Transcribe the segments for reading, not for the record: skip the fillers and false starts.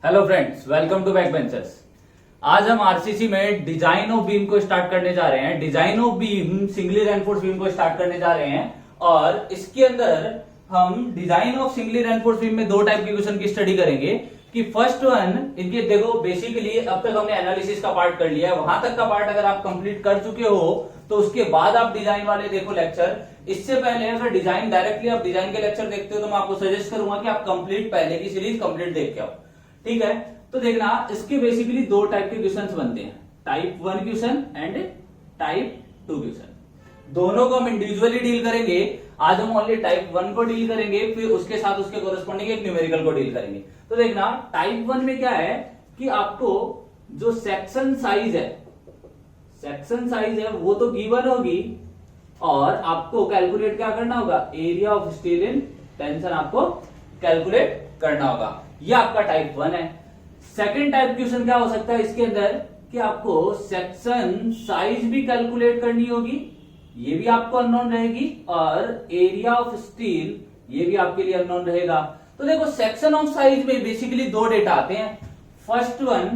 Hello friends, welcome to back benchers. आज हम RCC में डिजाइन ऑफ बीम को स्टार्ट करने जा रहे हैं। Design of beam singly reinforce beam को स्टार्ट करने जा रहे हैं और इसके अंदर हम design of singly reinforce beam में दो टाइप के क्वेश्चन की स्टडी करेंगे। कि फर्स्ट वन, इनके देखो बेसिकली अब तक हमने एनालिसिस का पार्ट कर लिया है। वहां तक का पार्ट अगर आप कंप्लीट कर चुके हो तो उसके बाद आप डिजाइन वाले देखो लेक्चर। इससे पहले अगर डिजाइन डायरेक्टली आप डिजाइन के लेक्चर देखते हो तो मैं आपको सजेस्ट करूंगा कि आप कंप्लीट पहले की सीरीज कंप्लीट देख के आओ। ठीक है, तो देखना इसके बेसिकली दो टाइप के क्वेश्चंस बनते हैं, type 1 question and type 2 question. दोनों को हम इंडिविजुअली डील करेंगे। आज हम ओनली टाइप 1 को डील करेंगे, फिर उसके साथ उसके कोरस्पॉन्डिंग एक न्यूमेरिकल को डील करेंगे। तो देखना टाइप 1 में क्या है कि आपको जो सेक्शन साइज है वो तो गिवन होगी और आपको कैलकुलेट क्या करना होगा, area of steel in tension आपको कैलकुलेट करना होगा। ये आपका टाइप 1 है। सेकंड टाइप क्वेश्चन क्या हो सकता है इसके अंदर कि आपको सेक्शन साइज भी कैलकुलेट करनी होगी, ये भी आपको अननोन रहेगी, और एरिया ऑफ स्टील ये भी आपके लिए अननोन रहेगा। तो देखो सेक्शन ऑफ साइज में बेसिकली दो डेटा आते हैं, फर्स्ट वन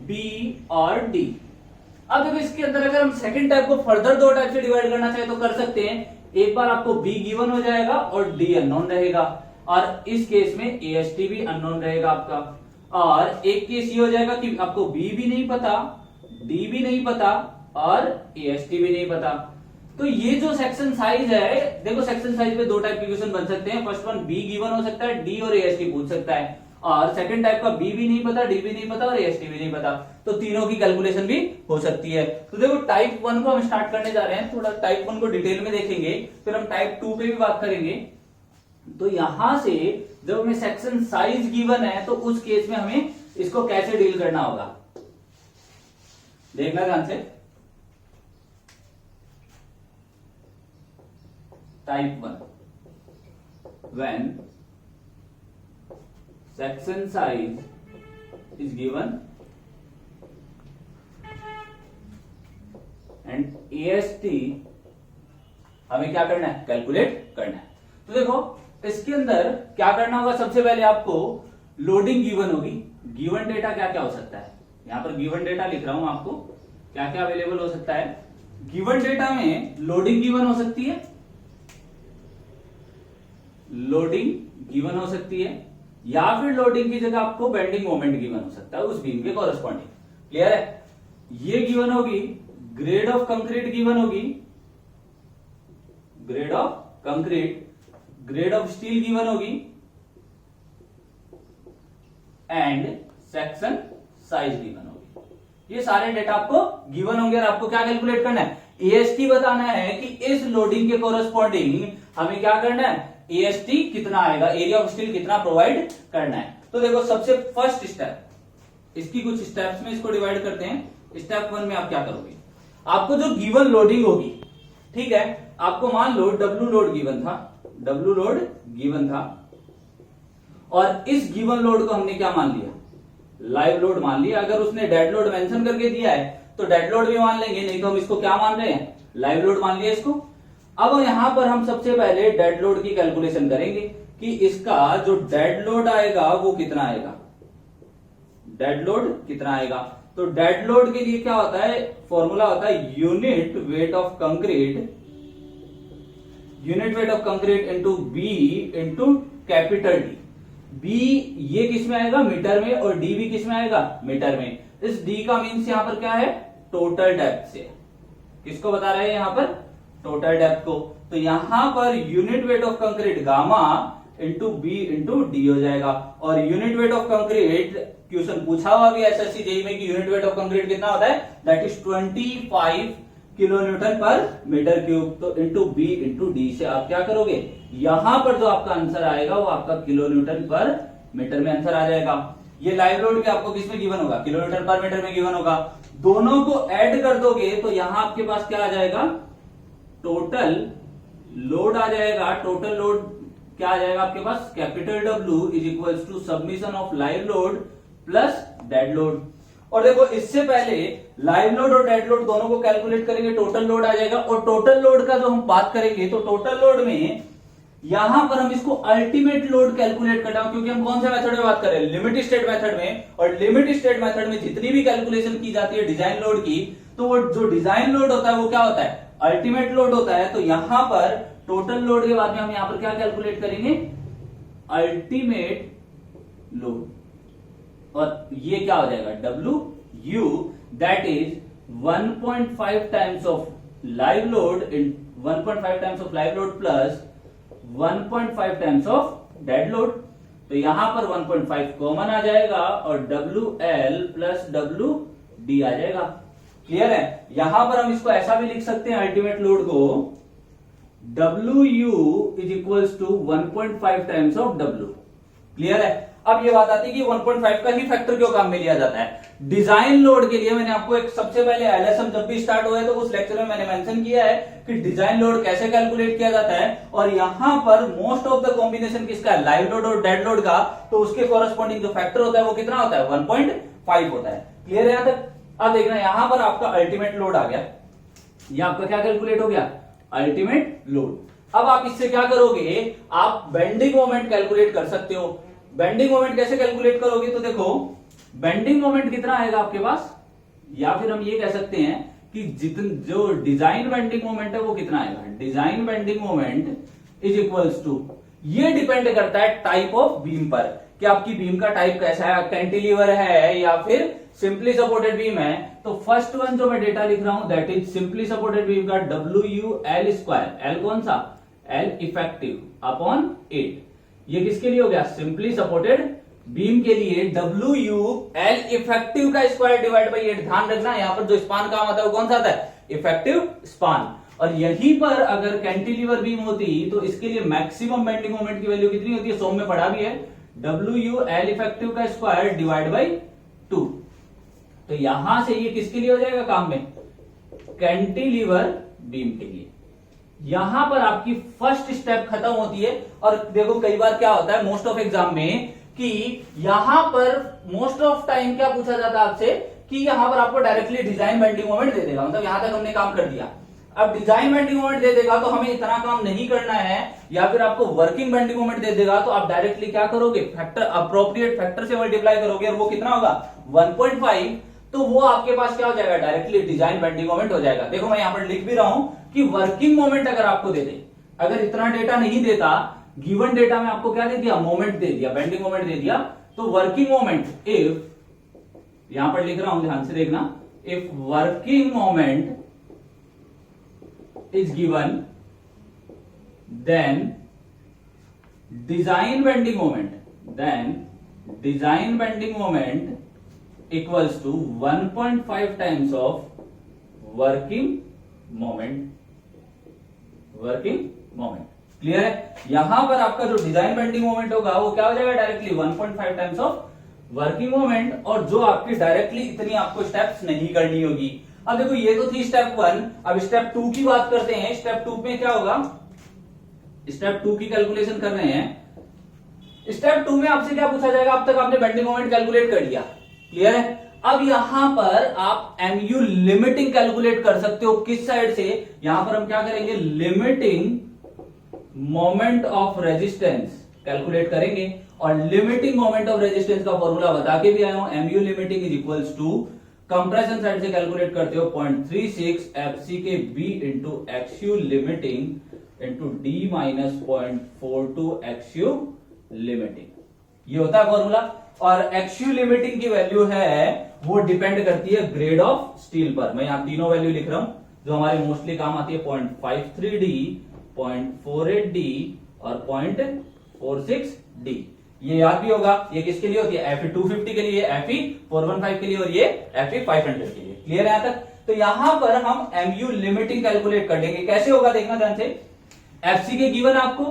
बी और डी। अब देखो इसके अंदर अगर हम सेकंड टाइप को फर्दर दो टाइप से डिवाइड करना चाहे तो कर सकते हैं। एक बार आपको बी गिवन हो जाएगा और डी अननोन रहेगा, और इस केस में एएसटी भी अननोन रहेगा आपका। और एक केस ये हो जाएगा कि आपको बी भी नहीं पता, डी भी नहीं पता और एएसटी भी नहीं पता। तो ये जो सेक्शन साइज है, देखो सेक्शन साइज में दो टाइप के क्वेश्चन बन सकते हैं। फर्स्ट वन बी गिवन हो सकता है, डी और एएसटी पूछ सकता है, और सेकंड टाइप का बी भी नहीं पता, डी भी नहीं पता और एएसटी भी नहीं पता। तो तीनों की कैलकुलेशन भी हो सकती है। तो देखो टाइप 1 को हम स्टार्ट करने जा रहे हैं, थोड़ा टाइप 1 को डिटेल में देखेंगे, फिर हम टाइप 2 पे भी बात करेंगे। तो यहां से जब हमें सेक्शन साइज गिवन है तो उस केस में हमें इसको कैसे डील करना होगा, देखना ध्यान से। Type 1, when section size is given and AST हमें क्या करना है, कैलकुलेट करना है। तो देखो इसके अंदर क्या करना होगा, सबसे पहले आपको लोडिंग गिवन होगी। गिवन डेटा क्या क्या हो सकता है, यहां पर गिवन डेटा लिख रहा हूं आपको, क्या क्या अवेलेबल हो सकता है। गिवन डेटा में लोडिंग गिवन हो सकती है, लोडिंग गिवन हो सकती है, या फिर लोडिंग की जगह आपको बेंडिंग मोमेंट गिवन हो सकता है उस बीम के कॉरेस्पॉन्डिंग। क्लियर है, ये गिवन होगी। ग्रेड ऑफ कंक्रीट गिवन होगी, grade of concrete, grade of steel given होगी एंड सेक्शन साइज गिवन होगी। ये सारे डेटा आपको गिवन होंगे और आपको क्या कैलकुलेट करना है, एएसटी बताना है कि इस लोडिंग के कोरस्पॉन्डिंग हमें क्या करना है, एएसटी कितना आएगा, एरिया ऑफ स्टील कितना प्रोवाइड करना है। तो देखो सबसे फर्स्ट स्टेप, इसकी कुछ स्टेप्स में इसको डिवाइड करते हैं। स्टेप 1 में आप क्या करोगे, आपको जो गिवन लोडिंग होगी, ठीक है, आपको मान लो डब्ल्यू लोड गिवन था, डब्ल्यू लोड गिवन था, और इस गिवन लोड को हमने क्या मान लिया, लाइव लोड मान लिया। अगर उसने डेड लोड मेंशन करके दिया है तो डेड लोड भी मान लेंगे, नहीं तो हम इसको क्या मान रहे हैं, लाइव लोड मान लिया इसको। अब यहां पर हम सबसे पहले डेड लोड की कैलकुलेशन करेंगे कि इसका जो डेड लोड आएगा वो कितना आएगा, डेड लोड कितना आएगा। तो डेड लोड के लिए क्या होता है, फॉर्मूला होता है unit weight of concrete, unit weight of concrete into B into capital D. B ये किस में आएगा, मीटर में, और डी भी किस में आएगा, मीटर में। इस डी का मीन्स यहां पर क्या है, टोटल डेप्थ से। किसको बता रहे हैं यहां पर, टोटल डेप्थ को। तो यहां पर unit weight of concrete gamma into B into D हो जाएगा। और unit weight of concrete question पूछा हुआ भी एसएससी जेईई में कि यूनिट वेट ऑफ कंक्रीट कितना होता है, that is 25 kilo newton per metre cube. तो इंटू बी इंटू डी से आप क्या करोगे, यहां पर जो आपका आंसर आएगा वो आपका किलो न्यूटन पर मीटर में आंसर आ जाएगा। ये लाइव लोड के आपको किस में गिवन होगा, किलो न्यूटन पर मीटर में गिवन होगा। दोनों को ऐड कर दोगे तो यहां आपके पास क्या आ जाएगा, टोटल लोड आ जाएगा। टोटल लोड क्या आ जाएगा आपके पास, capital W is equal to submission of live load plus dead load. और देखो इससे पहले लाइव लोड और डेड लोड दोनों को कैलकुलेट करेंगे, टोटल लोड आ जाएगा। और टोटल लोड का जो हम बात करेंगे तो टोटल लोड में यहां पर हम इसको अल्टीमेट लोड कैलकुलेट करना है, क्योंकि हम कौन से मेथड में बात कर रहे हैं, लिमिट स्टेट मेथड में। और लिमिट स्टेट मेथड में जितनी भी कैलकुलेशन की जाती है डिजाइन लोड की, तो वो जो डिजाइन लोड होता है वो क्या होता है, अल्टीमेट लोड होता है। तो यहां पर टोटल लोड के बाद में हम यहां पर क्या कैलकुलेट करेंगे, अल्टीमेट लोड, और ये क्या हो जाएगा, W that is 1.5 times of live load in 1.5 times of live load plus 1.5 times of dead load. तो यहां पर 1.5 कॉमन आ जाएगा और WL प्लस WD आ जाएगा। क्लियर है। यहां पर हम इसको ऐसा भी लिख सकते हैं अल्टीमेट लोड को, WU is equals to 1.5 times of W। Clear है। अब ये बात आती है कि 1.5 का ही फैक्टर क्यों काम में लिया जाता है। डिजाइन लोड के लिए मैंने आपको एक सबसे पहले LSM जब भी स्टार्ट हुआ है तो उस लेक्चर में मैंने मेंशन किया है कि डिजाइन लोड कैसे कैलकुलेट किया जाता है, और यहां पर मोस्ट ऑफ द कॉम्बिनेशन किसका है, लाइव लोड और डेड लोड का। तो उसके कॉरेस्पॉन्डिंग जो फैक्टर होता है वो कितना होता है, 1.5 होता है। क्लियर है यहां तक। अब देखना यहां पर आपका अल्टीमेट लोड आ गया, ये आपका क्या कैलकुलेट हो गया, अल्टीमेट लोड। अब आप इससे क्या करोगे, आप बेंडिंग मोमेंट कैलकुलेट कर सकते हो। बेंडिंग मोमेंट कैसे कैलकुलेट करोगे, तो देखो बेंडिंग मोमेंट कितना आएगा आपके पास, या फिर हम ये कह सकते हैं कि जो डिजाइन बेंडिंग मोमेंट है वो कितना आएगा, design bending moment is equals to, ये डिपेंड करता है टाइप ऑफ बीम पर, कि आपकी बीम का टाइप कैसा है, कैंटिलीवर है या फिर सिंपली सपोर्टेड बीम है। तो फर्स्ट वन जो मैं डेटा लिख रहा हूं that is simply supported beam का WL स्क्वायर, L कौन सा, L इफेक्टिव अपॉन 8। ये किसके लिए हो गया, सिंपली सपोर्टेड बीम के लिए WL इफेक्टिव का स्क्वायर डिवाइड बाई 8। ध्यान रखना यहां पर जो स्पान काम आता है वो कौन सा आता है, इफेक्टिव स्पान। और यहीं पर अगर कैंटिलीवर बीम होती तो इसके लिए मैक्सिमम बेंडिंग मोमेंट की वैल्यू कितनी होती है, सोम में पढ़ा भी है, WL इफेक्टिव का स्क्वायर डिवाइड बाई 2। तो यहां से ये किसके लिए हो जाएगा काम में, कैंटिलीवर बीम के लिए। यहां पर आपकी फर्स्ट स्टेप खत्म होती है। और देखो कई बार क्या होता है मोस्ट ऑफ एग्जाम में, कि यहां पर मोस्ट ऑफ टाइम क्या पूछा जाता है आपसे, कि यहां पर आपको डायरेक्टली डिजाइन बेंडिंग मोमेंट दे देगा, मतलब यहां तक हमने काम कर दिया। अब डिजाइन बेंडिंग मोमेंट दे देगा तो हमें इतना काम नहीं करना है, या फिर आपको वर्किंग बेंडिंग मोमेंट दे देगा तो आप डायरेक्टली क्या करोगे, फैक्टर अप्रोप्रिएट फैक्टर से मल्टीप्लाई करोगे, और वो कितना होगा 1.5। तो वो आपके पास क्या हो जाएगा, डायरेक्टली डिजाइन बेंडिंग मोमेंट हो जाएगा। देखो मैं यहां पर लिख भी रहा हूं कि वर्किंग मोमेंट अगर आपको दे दे, अगर इतना डेटा नहीं देता, गिवन डेटा में आपको क्या दे दिया, मोमेंट दे दिया, बेंडिंग मोमेंट दे दिया, तो वर्किंग मोमेंट इफ, यहां पर लिख रहा हूं ध्यान से देखना, if working moment is given then design bending moment equals to 1.5 times of working moment। Clear है। यहां पर आपका जो डिजाइन बेंडिंग मोमेंट होगा वो क्या हो जाएगा, directly 1.5 times of working moment, और जो आपकी डायरेक्टली इतनी आपको स्टेप्स नहीं करनी होगी। अब देखो ये तो थी स्टेप 1, अब स्टेप 2 की बात करते हैं। स्टेप 2 में क्या होगा, स्टेप 2 की कैलकुलेशन कर रहे हैं। स्टेप 2 में आपसे क्या पूछा जाएगा, अब तक आपने बेंडिंग मोमेंट कैलकुलेट कर लिया, क्लियर है। अब यहां पर आप MU लिमिटिंग कैलकुलेट कर सकते हो, किस साइड से, यहां पर हम क्या करेंगे, limiting moment of resistance calculate करेंगे। और लिमिटिंग मोमेंट ऑफ रेजिस्टेंस का फॉर्मूला बता के भी आया हूं, MU limiting is equals to, compression side से कैलकुलेट करते हो 0.36 FC K B into XU limiting into D minus 0.42 XU limiting. ये होता है फॉर्मूला। और XU लिमिटिंग की वैल्यू है वो डिपेंड करती है ग्रेड ऑफ स्टील पर। मैं यहां तीनों वैल्यू लिख रहा हूं जो हमारे मोस्टली काम आती है, 0.53D, 0.48D और 0.46D। ये याद भी होगा, ये किसके लिए होती है, FE 250 के लिए, FE 415 के लिए, और ये FE 500 के लिए। क्लियर है यहां तक। तो यहां पर हम MU लिमिटिंग कैलकुलेट कर लेंगे। कैसे होगा देखना ध्यान से, FC के गिवन है आपको,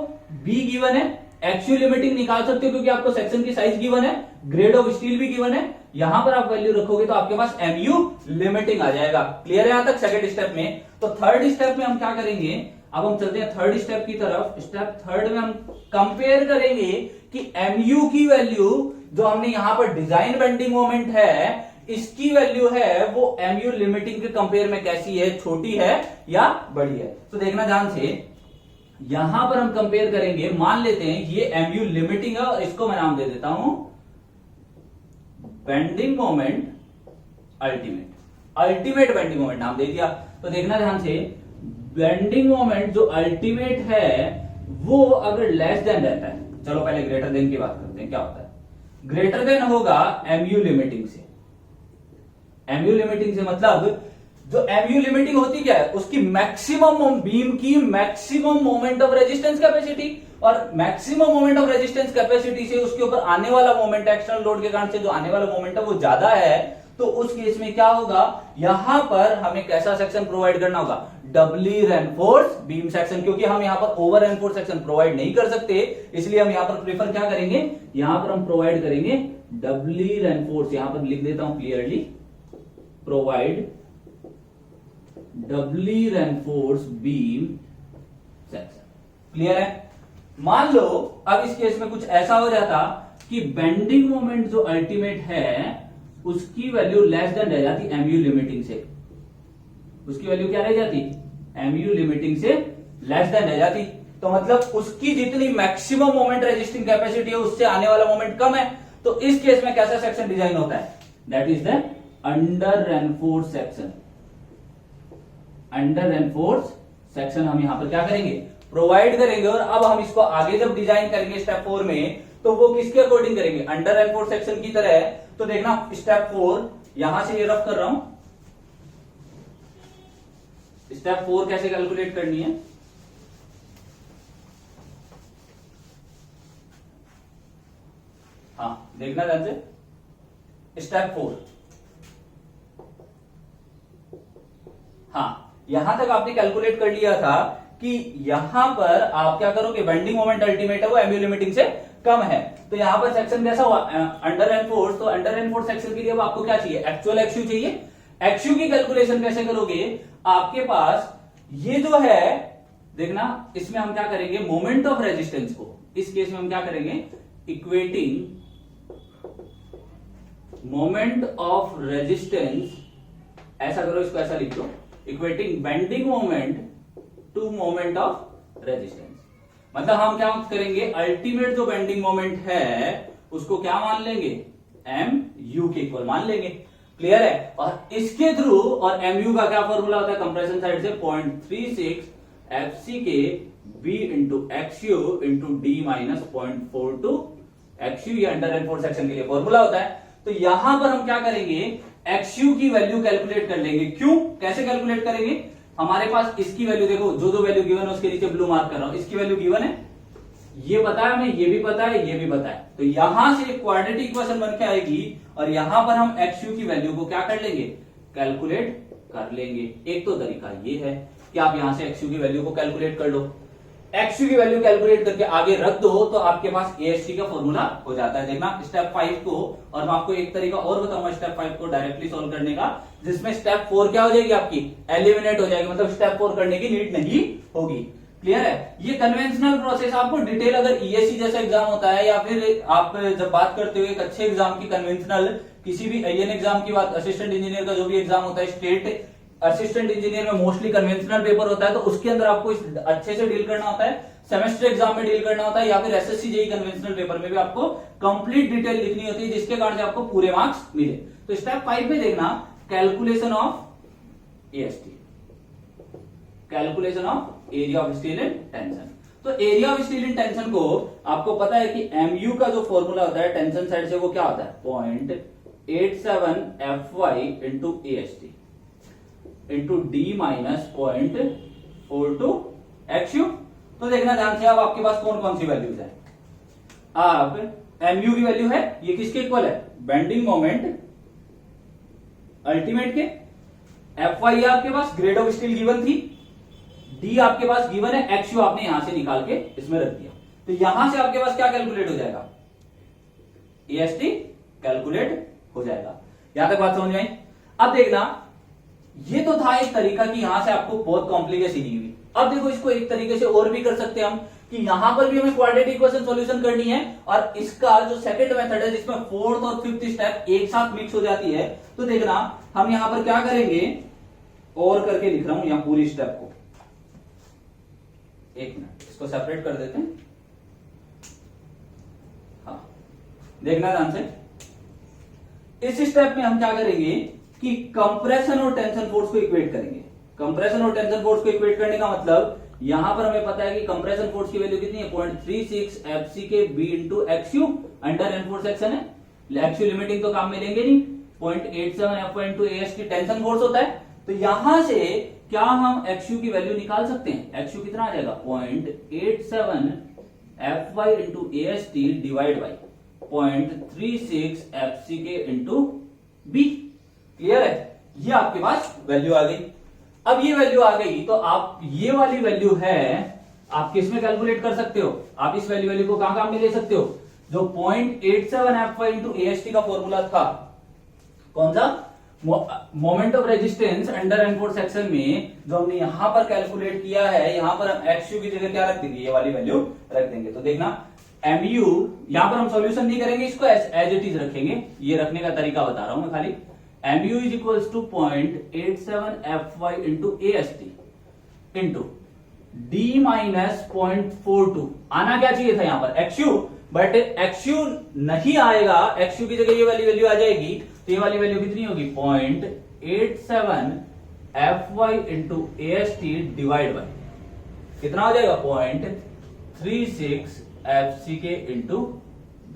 B गिवन है, XU लिमिटिंग निकाल सकते हो क्योंकि आपको सेक्शन की साइज गिवन है, ग्रेड ऑफ स्टील भी गिवन है। यहां पर आप वैल्यू रखोगे तो आपके पास MU लिमिटिंग आ जाएगा। क्लियर है यहां तक सेकंड स्टेप में। तो थर्ड स्टेप में हम क्या करेंगे, अब हम चलते हैं थर्ड स्टेप की तरफ। स्टेप थर्ड में हम कंपेयर करेंगे कि MU की वैल्यू जो हमने यहां पर डिजाइन बेंडिंग मोमेंट है इसकी वैल्यू है वो MU लिमिटिंग के कंपेयर में कैसी है, छोटी है या बड़ी है। तो देखना ध्यान से, यहां पर हम कंपेयर करेंगे, मान लेते हैं ये एमयू लिमिटिंग है और इसको मैं नाम दे देता हूं bending moment ultimate, ultimate bending moment नाम दे दिया। तो देखना ध्यान से, बेंडिंग मोमेंट जो अल्टीमेट है वो अगर लेस देन रहता है, चलो पहले ग्रेटर देन की बात करते हैं क्या होता है। ग्रेटर देन होगा एमयू लिमिटिंग से। एमयू लिमिटिंग से मतलब जो एमयू लिमिटिंग होती क्या है, उसकी मैक्सिमम बीम की maximum moment of resistance capacity, और maximum moment of resistance capacity से उसके ऊपर आने वाला मोमेंट एक्सटर्नल लोड के कारण से जो आने वाला मोमेंट है वो ज्यादा है, तो उस केस में क्या होगा, यहां पर हमें कैसा सेक्शन प्रोवाइड करना होगा, डबली रेनफोर्स बीम सेक्शन, क्योंकि हम यहां पर ओवर रेनफोर्स सेक्शन प्रोवाइड नहीं कर सकते, इसलिए हम यहां पर प्रेफर क्या करेंगे, यहां पर हम प्रोवाइड करेंगे डबली रेनफोर्स, यहां पर लिख देता हूं clearly, provide doubly reinforce beam section. Clear है। मान लो अब इस केस में कुछ ऐसा हो जाता कि बेंडिंग मोमेंट जो अल्टीमेट है उसकी वैल्यू लेस देन रह जाती एमयू लिमिटिंग से, उसकी वैल्यू क्या रह जाती, एमयू लिमिटिंग से लेस देन रह जाती, तो मतलब उसकी जितनी मैक्सिमम मोमेंट रेजिस्टिंग कैपेसिटी है उससे आने वाला मोमेंट कम है, तो इस केस में कैसा सेक्शन डिजाइन होता है, that is the under reinforce section. Under reinforce section हम यहां पर क्या करेंगे, प्रोवाइड करेंगे, और अब हम इसको आगे जब डिजाइन करेंगे स्टेप 4 में, तो वो किसके अकॉर्डिंग करेंगे, अंडर रेनफोर्स सेक्शन की तरह है। तो देखना स्टेप 4 यहां से ये रफ कर रहा हूं, स्टेप 4 कैसे कैलकुलेट करनी है, हाँ देखना ध्यान से, स्टेप 4, हाँ यहां तक आपने कैलकुलेट कर लिया था कि यहां पर आप क्या करोगे, बेंडिंग मोमेंट अल्टीमेट है वो एमयू लिमिटिंग से कम है, तो यहां पर सेक्शन कैसा हुआ, अंडर रेनफोर्स, तो अंडर रेनफोर्स सेक्शन के लिए अब आपको क्या चाहिए, एक्चुअल एक्सयू चाहिए। एक्सयू की कैलकुलेशन कैसे करोगे, आपके पास ये जो है देखना, इसमें हम क्या करेंगे, मोमेंट ऑफ रेजिस्टेंस को, इस केस में हम क्या करेंगे, इक्वेटिंग मोमेंट ऑफ रेजिस्टेंस, ऐसा करो, इसको ऐसा लिख दो, equating bending moment to moment of resistance, मतलब हम क्या करेंगे, अल्टीमेट जो बेंडिंग मोमेंट है उसको क्या मान लेंगे, एम यू के इक्वल मान लेंगे। क्लियर है। और इसके थ्रू, और एम यू का क्या फॉर्मूला होता है कंप्रेशन साइड से, 0.36 F C K B into X U into D minus 0.42 X U, ये अंडर रेनफोर्स सेक्शन के लिए फॉर्मूला होता है। तो यहां पर हम क्या करेंगे, एक्स यू की वैल्यू कैलकुलेट कर लेंगे। क्यों, कैसे कैलकुलेट करेंगे, हमारे पास इसकी वैल्यू देखो, जो जो वैल्यू गिवन है उसके नीचे ब्लू मार्क कर रहा हूं, इसकी वैल्यू गिवन है, ये पता है हमें, ये भी पता है, ये भी पता है, तो यहां से एक क्वाड्रेटिक इक्वेशन बन के आएगी, और यहां पर हम एक्स यू की वैल्यू को क्या कर लेंगे, कैलकुलेट कर लेंगे। एक तो तरीका ये है कि आप यहां से एक्स यू की वैल्यू को कैलकुलेट कर लो, एक्स यू की वैल्यू कैलकुलेट करके आगे रख दो, तो आपके पास एएसटी का फॉर्मूला हो जाता है। देखना स्टेप 5 को, और मैं आपको एक तरीका और बताऊंगा स्टेप 5 को डायरेक्टली सॉल्व करने का, जिसमें स्टेप 4 क्या हो जाएगी आपकी, एलिमिनेट हो जाएगी, मतलब स्टेप 4 करने की नीड नहीं होगी। क्लियर है। ये कन्वेंशनल प्रोसेस आपको डिटेल, अगर ईएससी जैसा एग्जाम होता है, या फिर आप जब बात करते हो एक अच्छे एग्जाम की कन्वेंशनल, किसी भी आईएन एग्जाम की बात, असिस्टेंट इंजीनियर का जो भी एग्जाम होता है, स्टेट असिस्टेंट इंजीनियर में मोस्टली कन्वेंशनल पेपर होता है, तो उसके अंदर आपको अच्छे से डील करना होता है, सेमेस्टर एग्जाम में डील करना होता है, या फिर एसएससी जेईई कन्वेंशनल पेपर में भी आपको कंप्लीट डिटेल लिखनी होती है, जिसके कारण से आपको पूरे मार्क्स मिले। तो स्टेप 5 में देखना, calculation of AST, calculation of area of steel and tension. तो area of steel and tension को आपको पता है कि एमयू का जो फॉर्मूला होता है टेंशन साइड से, वो क्या होता है, 0.87 FY into AST into D minus 0.42 एक्सयू। तो देखना ध्यान से, अब आपके पास कौन कौन सी वैल्यूज है, आप एमयू की वैल्यू है, ये किसके इक्वल है, बेंडिंग मोमेंट अल्टीमेट के, FY आपके पास ग्रेड ऑफ स्टील गिवन थी, डी आपके पास गिवन है, एक्सयू आपने यहां से निकाल के इसमें रख दिया, तो यहां से आपके पास क्या कैलकुलेट हो जाएगा, एएसटी कैलकुलेट हो जाएगा। यहां तक बात समझ में आई। अब देखना, ये तो था एक तरीका कि यहां से आपको बहुत कॉम्प्लिकेशन नहीं हुई। अब देखो, इसको एक तरीके से और भी कर सकते हैं हम, कि यहां पर भी हमें क्वाड्रेटिक इक्वेशन सॉल्यूशन करनी है, और इसका जो सेकंड मेथड है जिसमें फोर्थ और फिफ्थ स्टेप एक साथ मिक्स हो जाती है, तो देखना हम यहां पर क्या करेंगे, और करके लिख रहा हूं यहां पूरी स्टेप को, एक मिनट, इसको सेपरेट कर देते हैं। हाँ, देखना ध्यान से। इस स्टेप में हम क्या करेंगे कि कंप्रेशन और टेंशन फोर्स को इक्वेट करेंगे। कंप्रेशन और टेंशन फोर्स को इक्वेट करने का मतलब यहां पर हमें पता है कि कंप्रेशन फोर्स की वैल्यू कितनी है 0.36 एफसी के B into एक्सयू under enforce section है। एक्सयू लिमिटिंग तो काम में लेंगे नहीं, 0.87 एफ इंटू एएस की टेंशन फोर्स होता है। तो यहां से क्या हम एक्सयू की वैल्यू निकाल सकते हैं? एक्सयू कितना आ जाएगा 0.87 F Y into AS T divide by 0.36 F C K into B. Clear है? ये आपके पास वैल्यू आ गई। अब ये वैल्यू आ गई तो आप ये वाली वैल्यू है आप किस में कैलकुलेट कर सकते हो? आप इस वैल्यू को कहां में ले सकते हो? जो 0.87 एफ वाई इंटू एएसटी का फॉर्मूला था, कौन सा? Moment of resistance under enforce section में जो हमने यहां पर कैलकुलेट किया है, यहां पर हम एक्सयू की जगह क्या रख देंगे? ये वाली वैल्यू रख देंगे। तो देखना एमयू, यहां पर हम सॉल्यूशन नहीं करेंगे, इसको एज इट इज रखेंगे। ये रखने का तरीका बता रहा हूं मैं खाली। mu is equals to 0.87 fy into ast into d minus 0.42। आना क्या चाहिए था यहाँ पर? xu, बट xu नहीं आएगा। xu की जगह ये वाली वैल्यू आ जाएगी, तो ये वाली वैल्यू कितनी होगी? 0.87 fy into ast divide by कितना हो जाएगा? 0.36 fck into b।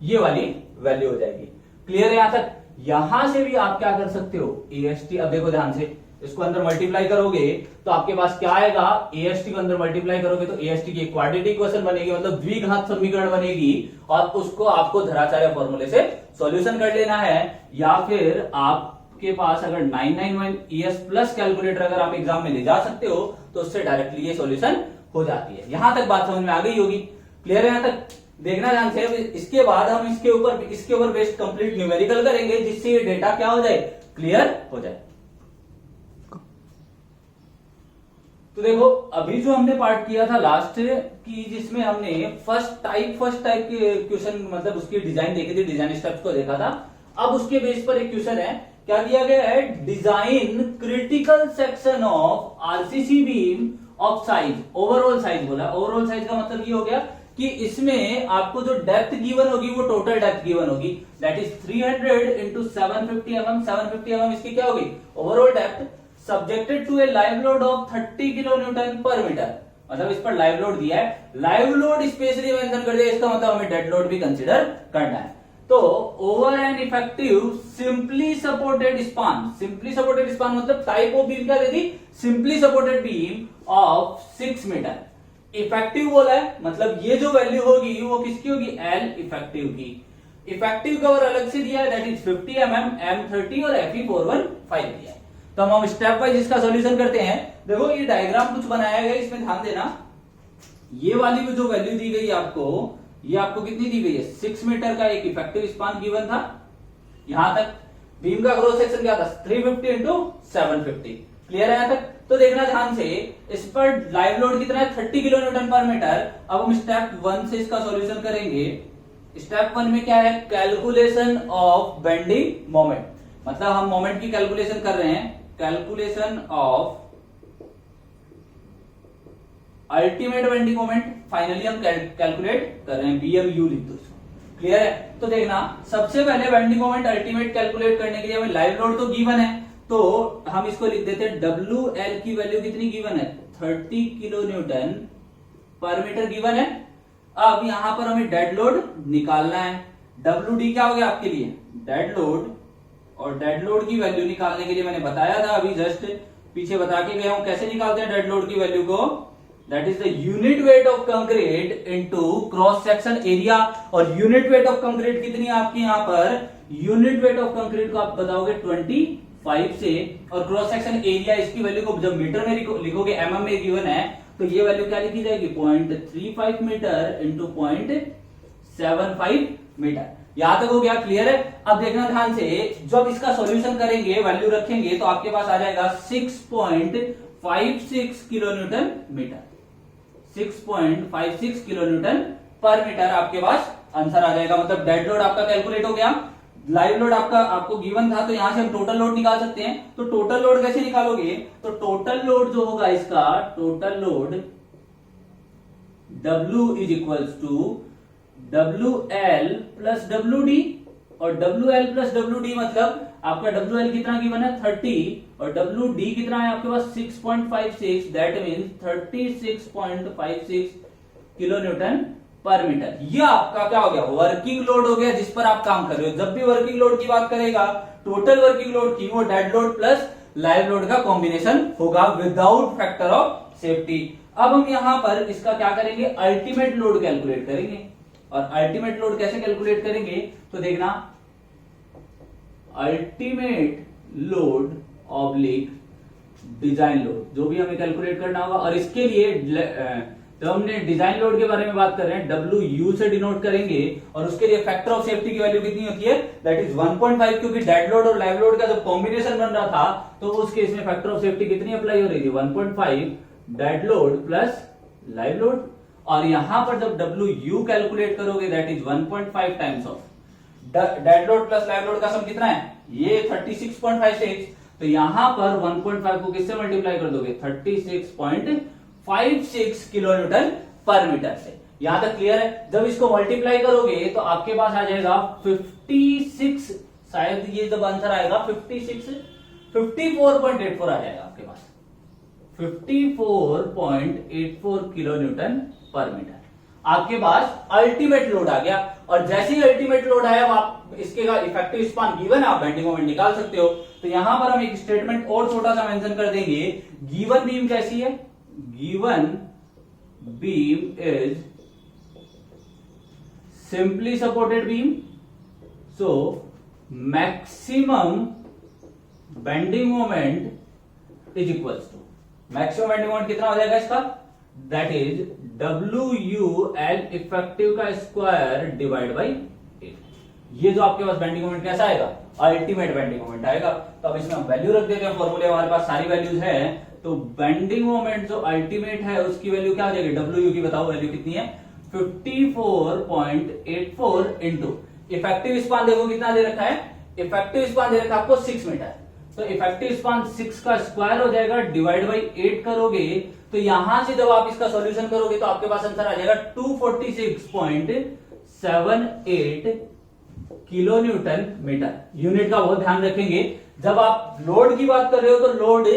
ये वाली वैल्यू हो जाएगी। क्लियर है यहां तक? यहां से भी आप क्या कर सकते हो? एएसटी, अब देखो ध्यान से, इसको अंदर मल्टीप्लाई करोगे तो आपके पास क्या आएगा? एएसटी को अंदर मल्टीप्लाई करोगे तो एएसटी की क्वाड्रेटिक इक्वेशन बनेगी, मतलब द्विघात समीकरण बनेगी, और उसको आपको धराचार्य फॉर्मूले से सॉल्यूशन कर लेना है। या फिर आपके पास अगर 991 ES प्लस कैलकुलेटर अगर आप एग्जाम में ले जा सकते हो तो उससे डायरेक्टली ये सॉल्यूशन हो जाती है। यहां तक बात समझ में आ गई होगी? क्लियर है यहां तक? देखना ध्यान से। इसके बाद हम इसके ऊपर बेस्ड कंप्लीट न्यूमेरिकल करेंगे, जिससे ये डेटा क्या हो जाए? क्लियर हो जाए। तो देखो अभी जो हमने पार्ट किया था लास्ट की, जिसमें हमने फर्स्ट टाइप के क्वेश्चन, मतलब उसकी डिजाइन देखी थी, डिजाइन स्टेप्स को देखा था। अब उसके बेस पर एक क्वेश्चन है, क्या दिया गया है? Design critical section of RCC beam of size, overall size बोला। ओवरऑल साइज का मतलब ये हो गया कि इसमें आपको जो डेप्थ गिवन होगी वो टोटल डेप्थ गिवन होगी, that is 300 into 750 mm। 750 mm इसकी क्या होगी? Overall depth, subjected to a live load of 30 kilo newton per metre. मतलब इस पर लाइव लोड दिया है, लाइव लोड स्पेशली मेंशन कर दिया, इसका मतलब हमें डेड लोड भी कंसीडर करना है। तो over an effective simply supported span, simply supported span मतलब टाइप ऑफ बीम क्या दे दी? Simply supported beam of 6 metre. Effective बोला है, मतलब ये जो वैल्यू होगी वो किसकी होगी? एल इफेक्टिव की। इफेक्टिव कवर अलग से दिया है, दैट इज 50 mm, M30 और FE415 दिया है। तो हम स्टेप वाइज इसका सॉल्यूशन करते हैं। देखो ये डायग्राम कुछ बनाया गया, इसमें ध्यान देना। ये वाली जो वैल्यू दी गई आपको, ये आपको कितनी दी गई है? 6 मीटर का एक इफेक्टिव स्पान गिवन था। यहां तक बीम का क्रॉस सेक्शन क्या था? 350 इंटू 750। क्लियर है यहां तक? तो देखना ध्यान से, इस पर लाइव लोड कितना है? 30 किलो न्यूटन पर मीटर। अब हम स्टेप 1 से इसका सॉल्यूशन करेंगे। स्टेप 1 में क्या है? कैलकुलेशन ऑफ बेंडिंग मोमेंट, मतलब हम मोमेंट की कैलकुलेशन कर रहे हैं। Calculation of ultimate bending moment finally हम कैलकुलेट कर रहे हैं, BMU लिख दो इसको। क्लियर है? तो देखना, सबसे पहले बेंडिंग मोमेंट अल्टीमेट कैलकुलेट करने के लिए हमें लाइव लोड तो गिवन है, तो हम इसको लिख देते हैं WL की वैल्यू कितनी गिवन है? 30 kilo newton per metre given है। अब यहां पर हमें डेड लोड निकालना है। WD क्या हो गया आपके लिए? Dead load. और डेड लोड की वैल्यू निकालने के लिए मैंने बताया था अभी जस्ट पीछे बता के गया हूं कैसे निकालते हैं डेड लोड की वैल्यू को। That is the unit weight of concrete into cross section area. और यूनिट वेट ऑफ कंक्रीट कितनी है आपकी यहां पर? यूनिट वेट ऑफ कंक्रीट को आप बताओगे 25 से, और क्रॉस सेक्शन एरिया इसकी वैल्यू को जब मीटर में लिखोगे, mm में गिवन है, तो ये वैल्यू क्या लिखी जाएगी? 0.35 मीटर इंटू 0.75 मीटर। यहां तक हो गया? क्लियर है? अब देखना ध्यान से, जब इसका सॉल्यूशन करेंगे, वैल्यू रखेंगे, तो आपके पास आ जाएगा 6.56 kilo newton metre. 6.56 kilo newton per metre आपके पास आंसर आ जाएगा। मतलब डेड लोड आपका कैलकुलेट हो गया, लाइव लोड आपको गिवन था, तो यहां से हम टोटल लोड निकाल सकते हैं। तो टोटल लोड कैसे निकालोगे? तो टोटल लोड जो होगा इसका, total load W is equals to WL plus WD, और WL प्लस WD मतलब आपका WL कितना गिवन है 30 और WD कितना है आपके पास 6.56, that means 36.56 kilo newton per metre. ये आपका क्या हो गया, वर्किंग लोड हो गया जिस पर आप काम कर रहे हो। जब भी वर्किंग लोड की बात करेगा, टोटल वर्किंग लोड की, वो dead load plus live load का कॉम्बिनेशन होगा विदाउट फैक्टर ऑफ सेफ्टी। अब हम यहां पर इसका क्या करेंगे, अल्टीमेट लोड कैलकुलेट करेंगे। और अल्टीमेट लोड कैसे कैलकुलेट करेंगे तो देखना, ultimate load oblique design load जो भी हमें कैलकुलेट करना होगा। और इसके लिए जब हमने डिजाइन लोड के बारे में बात कर रहे हैं, WU से डिनोट करेंगे, और उसके लिए फैक्टर ऑफ सेफ्टी की वैल्यू कितनी होती है, दैट इज 1.5, क्योंकि डेड लोड और लाइव लोड का जब कॉम्बिनेशन बन रहा था तो उस केस में फैक्टर ऑफ सेफ्टी कितनी अप्लाई हो रही थी, 1.5 dead load plus live load. और यहां पर जब WU कैलकुलेट करोगे that is 1.5 times of dead load plus live load का सम कितना है, ये 36.56, तो यहां पर 1.5 को किससे मल्टीप्लाई कर दोगे, 36.56 किलो न्यूटन पर मीटर से। यहां तक क्लियर है। जब इसको मल्टीप्लाई करोगे तो आपके पास आ जाएगा 56, शायद ये जब आंसर आएगा 54.84 आ जाएगा आपके पास, 54.84 किलो न्यूटन पर मीटर आपके पास अल्टीमेट लोड आ गया। और जैसे ही अल्टीमेट लोड आया, आप इसके इफेक्टिव स्पान गिवन है, आप बेंडिंग मोमेंट निकाल सकते हो। तो यहां पर हम एक स्टेटमेंट और छोटा सा मेंशन कर देंगे, गिवन बीम कैसी है, given beam is simply supported beam, so maximum bending moment is equals to, maximum bending moment कितना हो जाएगा इसका, दैट इज WUL इफेक्टिव का स्क्वायर डिवाइड बाई 8। ये जो आपके पास बेंडिंग मोमेंट कैसा आएगा, अल्टीमेट बेंडिंग मोमेंट आएगा। तो अब इसमें हम वैल्यू रख देते हैं, फॉर्मूले हमारे पास सारी वैल्यूज है। तो बेंडिंग मोमेंट जो अल्टीमेट है उसकी वैल्यू क्या आ जाएगी, WU की बताओ वैल्यू कितनी है, 54.84 इंटू इफेक्टिव स्पान देखो कितना दे रखा है, इफेक्टिव स्पान दे रखा है आपको 6 मीटर, तो इफेक्टिव स्पान 6 का स्क्वायर हो जाएगा, डिवाइड बाई 8 करोगे तो यहां से जब आप इसका सॉल्यूशन करोगे तो आपके पास आंसर आ जाएगा 246.78 किलो न्यूटन मीटर। यूनिट का बहुत ध्यान रखेंगे, जब आप लोड की बात कर रहे हो तो लोड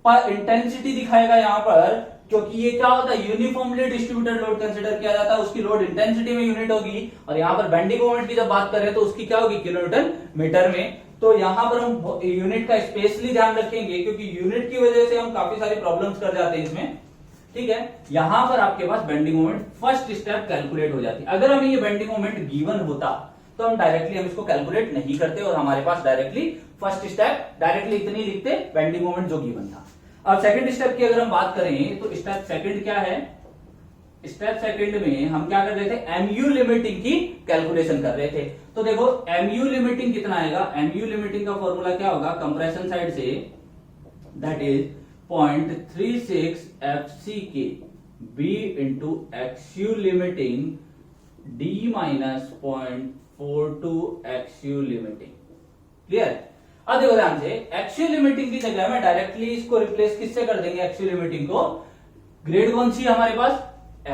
पर इंटेंसिटी दिखाएगा यहां पर, क्योंकि ये क्या होता है, यूनिफॉर्मली डिस्ट्रीब्यूटेड लोड कंसीडर किया जाता है, उसकी लोड इंटेंसिटी में यूनिट होगी। और यहां पर बेंडिंग मोमेंट की जब बात कर रहे हैं तो उसकी क्या होगी, किलो न्यूटन मीटर में। तो यहां पर हम यूनिट का स्पेशली ध्यान रखेंगे, क्योंकि यूनिट की वजह से हम काफी सारी प्रॉब्लम्स कर जाते हैं इसमें, ठीक है। यहां पर आपके पास bending moment first step calculate हो जाती है। अगर हमें ये बेंडिंग मोमेंट गिवन होता तो हम डायरेक्टली हम इसको कैलकुलेट नहीं करते और हमारे पास डायरेक्टली फर्स्ट स्टेप डायरेक्टली इतनी लिखते बेंडिंग मोमेंट जो गिवन था। अब सेकंड स्टेप की अगर हम बात करें तो स्टेप सेकंड क्या है, स्टेप सेकंड में हम क्या कर रहे थे, MU लिमिटिंग की कैलकुलेशन कर रहे थे। तो देखो MU लिमिटिंग कितना आएगा, MU लिमिटिंग का फॉर्मूला क्या होगा, compression side say that is 0.36 FCK B into XU limiting D minus 0.42 XU limiting. Clear. अब देखो ध्यान से, XU लिमिटिंग की जगह में डायरेक्टली इसको रिप्लेस किससे कर देंगे, XU लिमिटिंग को, ग्रेड कौन सी है हमारे पास,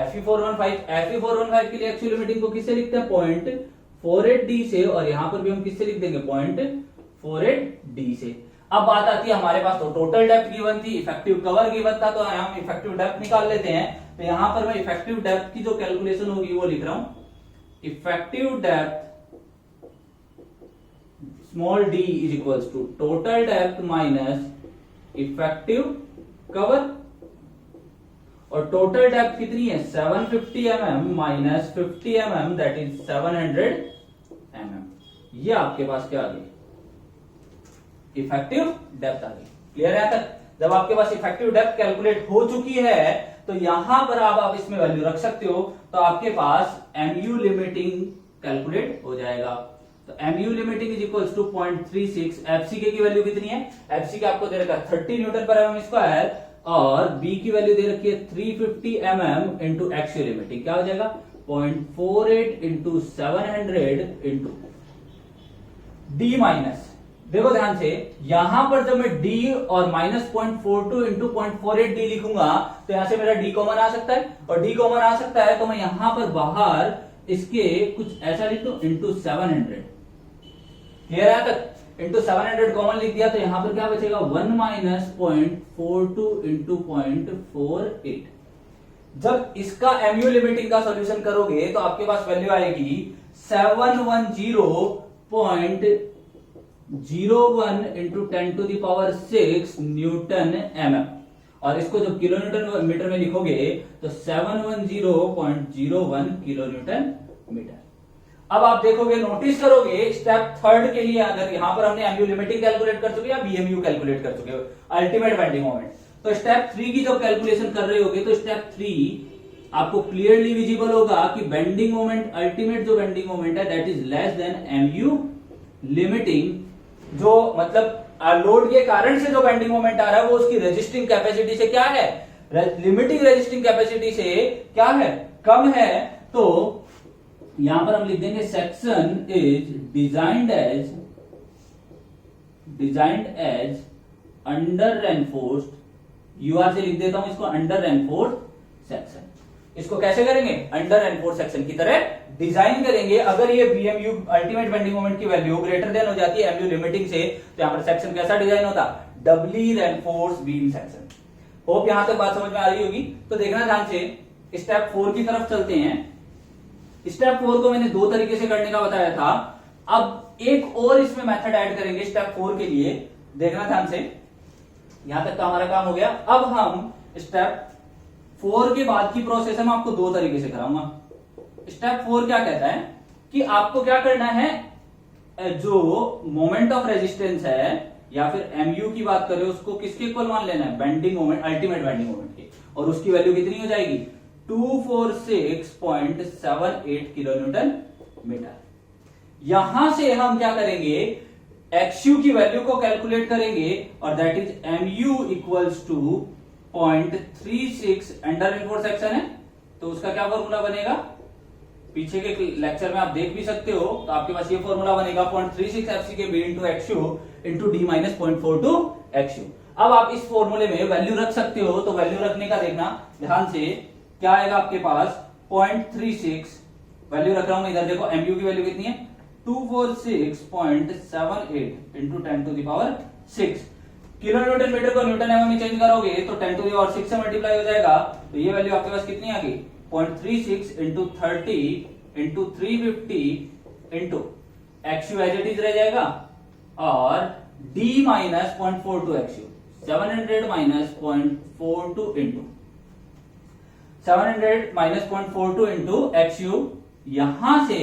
Fe415 के लिए XU लिमिटिंग को किससे लिखते हैं, 0.48D से, और यहां पर भी हम किससे लिख देंगे, 0.48D से। अब बात आती है हमारे पास, तो टोटल डेप्थ गिवन थी, इफेक्टिव कवर गिवन था, तो हम इफेक्टिव डेप्थ निकाल लेते हैं। तो यहां पर मैं इफेक्टिव डेप्थ की जो कैलकुलेशन होगी वो लिख रहा हूं, effective depth small d is equals to total depth minus effective cover, और टोटल डेप्थ कितनी है 750 mm minus 50 mm that is 700 mm। ये आपके पास क्या आ गई, इफेक्टिव डेप्थ आ गई। क्लियर है तक। जब आपके पास इफेक्टिव डेप्थ कैलकुलेट हो चुकी है तो यहां पर आप इसमें वैल्यू रख सकते हो, तो आपके पास MU लिमिटिंग कैलकुलेट हो जाएगा। तो MU limiting is equals to 0.36, FCK की वैल्यू कितनी है, FCK आपको दे रखा है 30 न्यूटन पर mm स्क्वायर, और B की वैल्यू दे रखी है 350 mm इंटू XU लिमिटिंग, क्या हो जाएगा 0.48 इंटू 700 इंटू D माइनस देखो ध्यान से, यहां पर जब मैं d और -0.42 इंटू 0.48d लिखूंगा तो यहां से मेरा d कॉमन आ सकता है, और d कॉमन आ सकता है तो मैं यहां पर बाहर इसके कुछ ऐसा लिख दूं इंटू 700। क्लियर है तक? इंटू 700 कॉमन लिख दिया तो यहां पर क्या बचेगा 1 माइनस 0.42 इंटू 0.48। जब इसका MU लिमिटिंग का सॉल्यूशन करोगे तो आपके पास वैल्यू आएगी 710.01 इंटू 10⁻6 न्यूटन mm, और इसको जब किलो न्यूटन मीटर में लिखोगे तो 710.01 किलो न्यूटन मीटर। अब आप देखोगे, नोटिस करोगे स्टेप थर्ड के लिए अगर यहां पर हमने MU लिमिटिंग कैलकुलेट कर चुके या BMU कैलकुलेट कर चुके अल्टीमेट बेंडिंग मोमेंट, तो स्टेप 3 की जब कैलकुलेशन कर रहे होगे तो स्टेप 3 आपको क्लियरली विजिबल होगा कि बेंडिंग मोमेंट, अल्टीमेट जो बेंडिंग मोमेंट है that is less than MU limiting, जो मतलब लोड के कारण से जो बेंडिंग मोमेंट आ रहा है वो उसकी रेजिस्टिंग कैपेसिटी से क्या है, लिमिटिंग रेजिस्टिंग कैपेसिटी से क्या है, कम है। तो यहां पर हम लिख देंगे section is designed as under reinforced, UR से लिख देता हूं इसको अंडर रेनफोर्स्ड सेक्शन। इसको कैसे करेंगे, अंडर रेनफोर्स्ड सेक्शन की तरह डिजाइन करेंगे। अगर ये BMU अल्टीमेट बेंडिंग मोमेंट की वैल्यू ग्रेटर देन हो जाती है MU लिमिटिंग से, तो यहां पर सेक्शन कैसा डिजाइन होता, डबली रेनफोर्स्ड बीम सेक्शन। होप यहां तक बात समझ में आ रही होगी। तो देखना ध्यान से, स्टेप 4 की तरफ चलते हैं। स्टेप 4 को मैंने 2 तरीके से करने का बताया था, अब एक और इसमें मेथड ऐड करेंगे स्टेप 4 के लिए। देखना ध्यान से, यहां तक का हमारा काम हो गया। अब हम स्टेप 4 के बाद की प्रोसेस हम आपको 2 तरीके से कराऊंगा। स्टेप 4 क्या कहता है कि आपको क्या करना है, जो मोमेंट ऑफ रेजिस्टेंस है या फिर MU की बात करें उसको किसके इक्वल मान लेना है, bending moment, ultimate bending moment के, और उसकी वैल्यू कितनी हो जाएगी 246.78 किलो न्यूटन मीटर। यहां से हम क्या करेंगे, XU की वैल्यू को कैलकुलेट करेंगे, और that is MU equals to 0.36 under reinforced section है तो उसका क्या फॉर्मूला बनेगा, पीछे के लेक्चर में आप देख भी सकते हो, तो आपके पास ये फॉर्मूला बनेगा 0.36 FCKB into XU into D minus 0.42 XU। अब आप इस फॉर्मूले में वैल्यू रख सकते हो, तो वैल्यू रखने का देखना ध्यान से, क्या आएगा आपके पास 0.36, वैल्यू रख रहा हूं मैं इधर, देखो MU की वैल्यू कितनी है 246.78 इंटू 10⁻6। किलो न्यूटन मीटर को न्यूटन एम में चेंज करोगे तो 10⁻6 से मल्टीप्लाई हो जाएगा, तो ये वैल्यू आपके पास कितनी आ गई 0.36 into 30 into 350 into XU as it is रह जाएगा, और D minus 0.42 XU 700 minus 0.42 into 700 minus 0.42 into XU। यहां से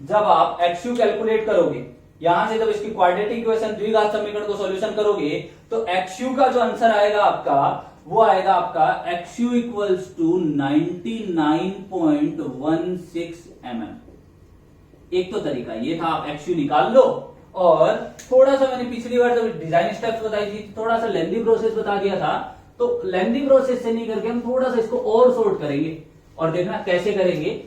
जब आप XU कैलकुलेट करोगे, यहां से जब इसकी क्वाड्रेटिक इक्वेशन द्विघात समीकरण को सॉल्यूशन करोगे तो XU का जो आंसर आएगा आपका, वो आएगा आपका XU इक्वल्स टू 99.16 mm। एक तो तरीका ये था, आप XU निकाल लो, और थोड़ा सा मैंने पिछली बार जब डिजाइन स्टेप्स बताई थी थोड़ा सा लेंथी प्रोसेस बता दिया था, तो लेंथी प्रोसेस से नहीं करके हम थोड़ा सा इसको और शॉर्ट करेंगे, और देखना कैसे करेंगे,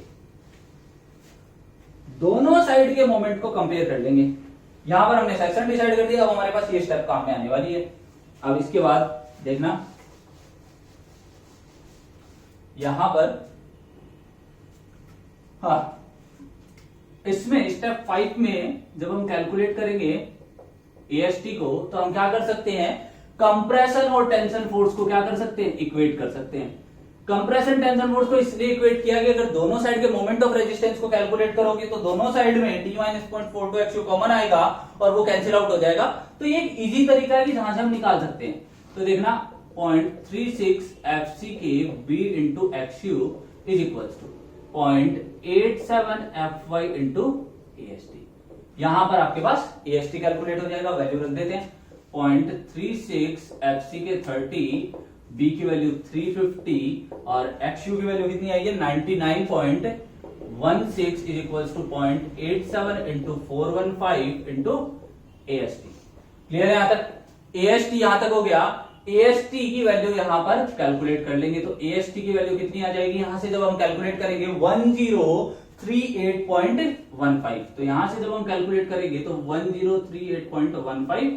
दोनों साइड के मोमेंट को कंपेयर कर लेंगे। यहां पर हमने सेक्शन डिसाइड कर दिया, अब हमारे पास ये स्टेप काम में आने वाली है। अब इसके बाद देखना, यहां पर हाँ, इसमें स्टेप 5 में जब हम कैलकुलेट करेंगे AST को, तो हम क्या कर सकते हैं, कंप्रेशन और टेंशन फोर्स को क्या कर सकते हैं, इक्वेट कर सकते हैं। कंप्रेशन टेंशन फोर्स को इसलिए इक्वेट किया कि अगर दोनों साइड के मोमेंट ऑफ रेजिस्टेंस को कैलकुलेट करोगे तो दोनों साइड में D माइनस 0.42 XU कॉमन आएगा और वो कैंसिल आउट हो जाएगा। तो ये एक इजी तरीका है कि जहां से हम निकाल सकते हैं। तो देखना 0.36 FCKB into XU is equal to 0.87 FY into AST। यहां पर आपके पास AST कैलकुलेट हो जाएगा, वैल्यू रख देते हैं 0.36 FCK30, B की वैल्यू 350 और XU की वैल्यू कितनी आई है 99.16 is equals to 0.87 into 415 into AST। Clear है यहां तक? AST यहां तक हो गया। AST की वैल्यू यहां पर कैलकुलेट कर लेंगे, तो AST की वैल्यू कितनी आ जाएगी, यहां से जब हम कैलकुलेट करेंगे 103.815। तो यहां से जब हम कैलकुलेट करेंगे तो 1038.15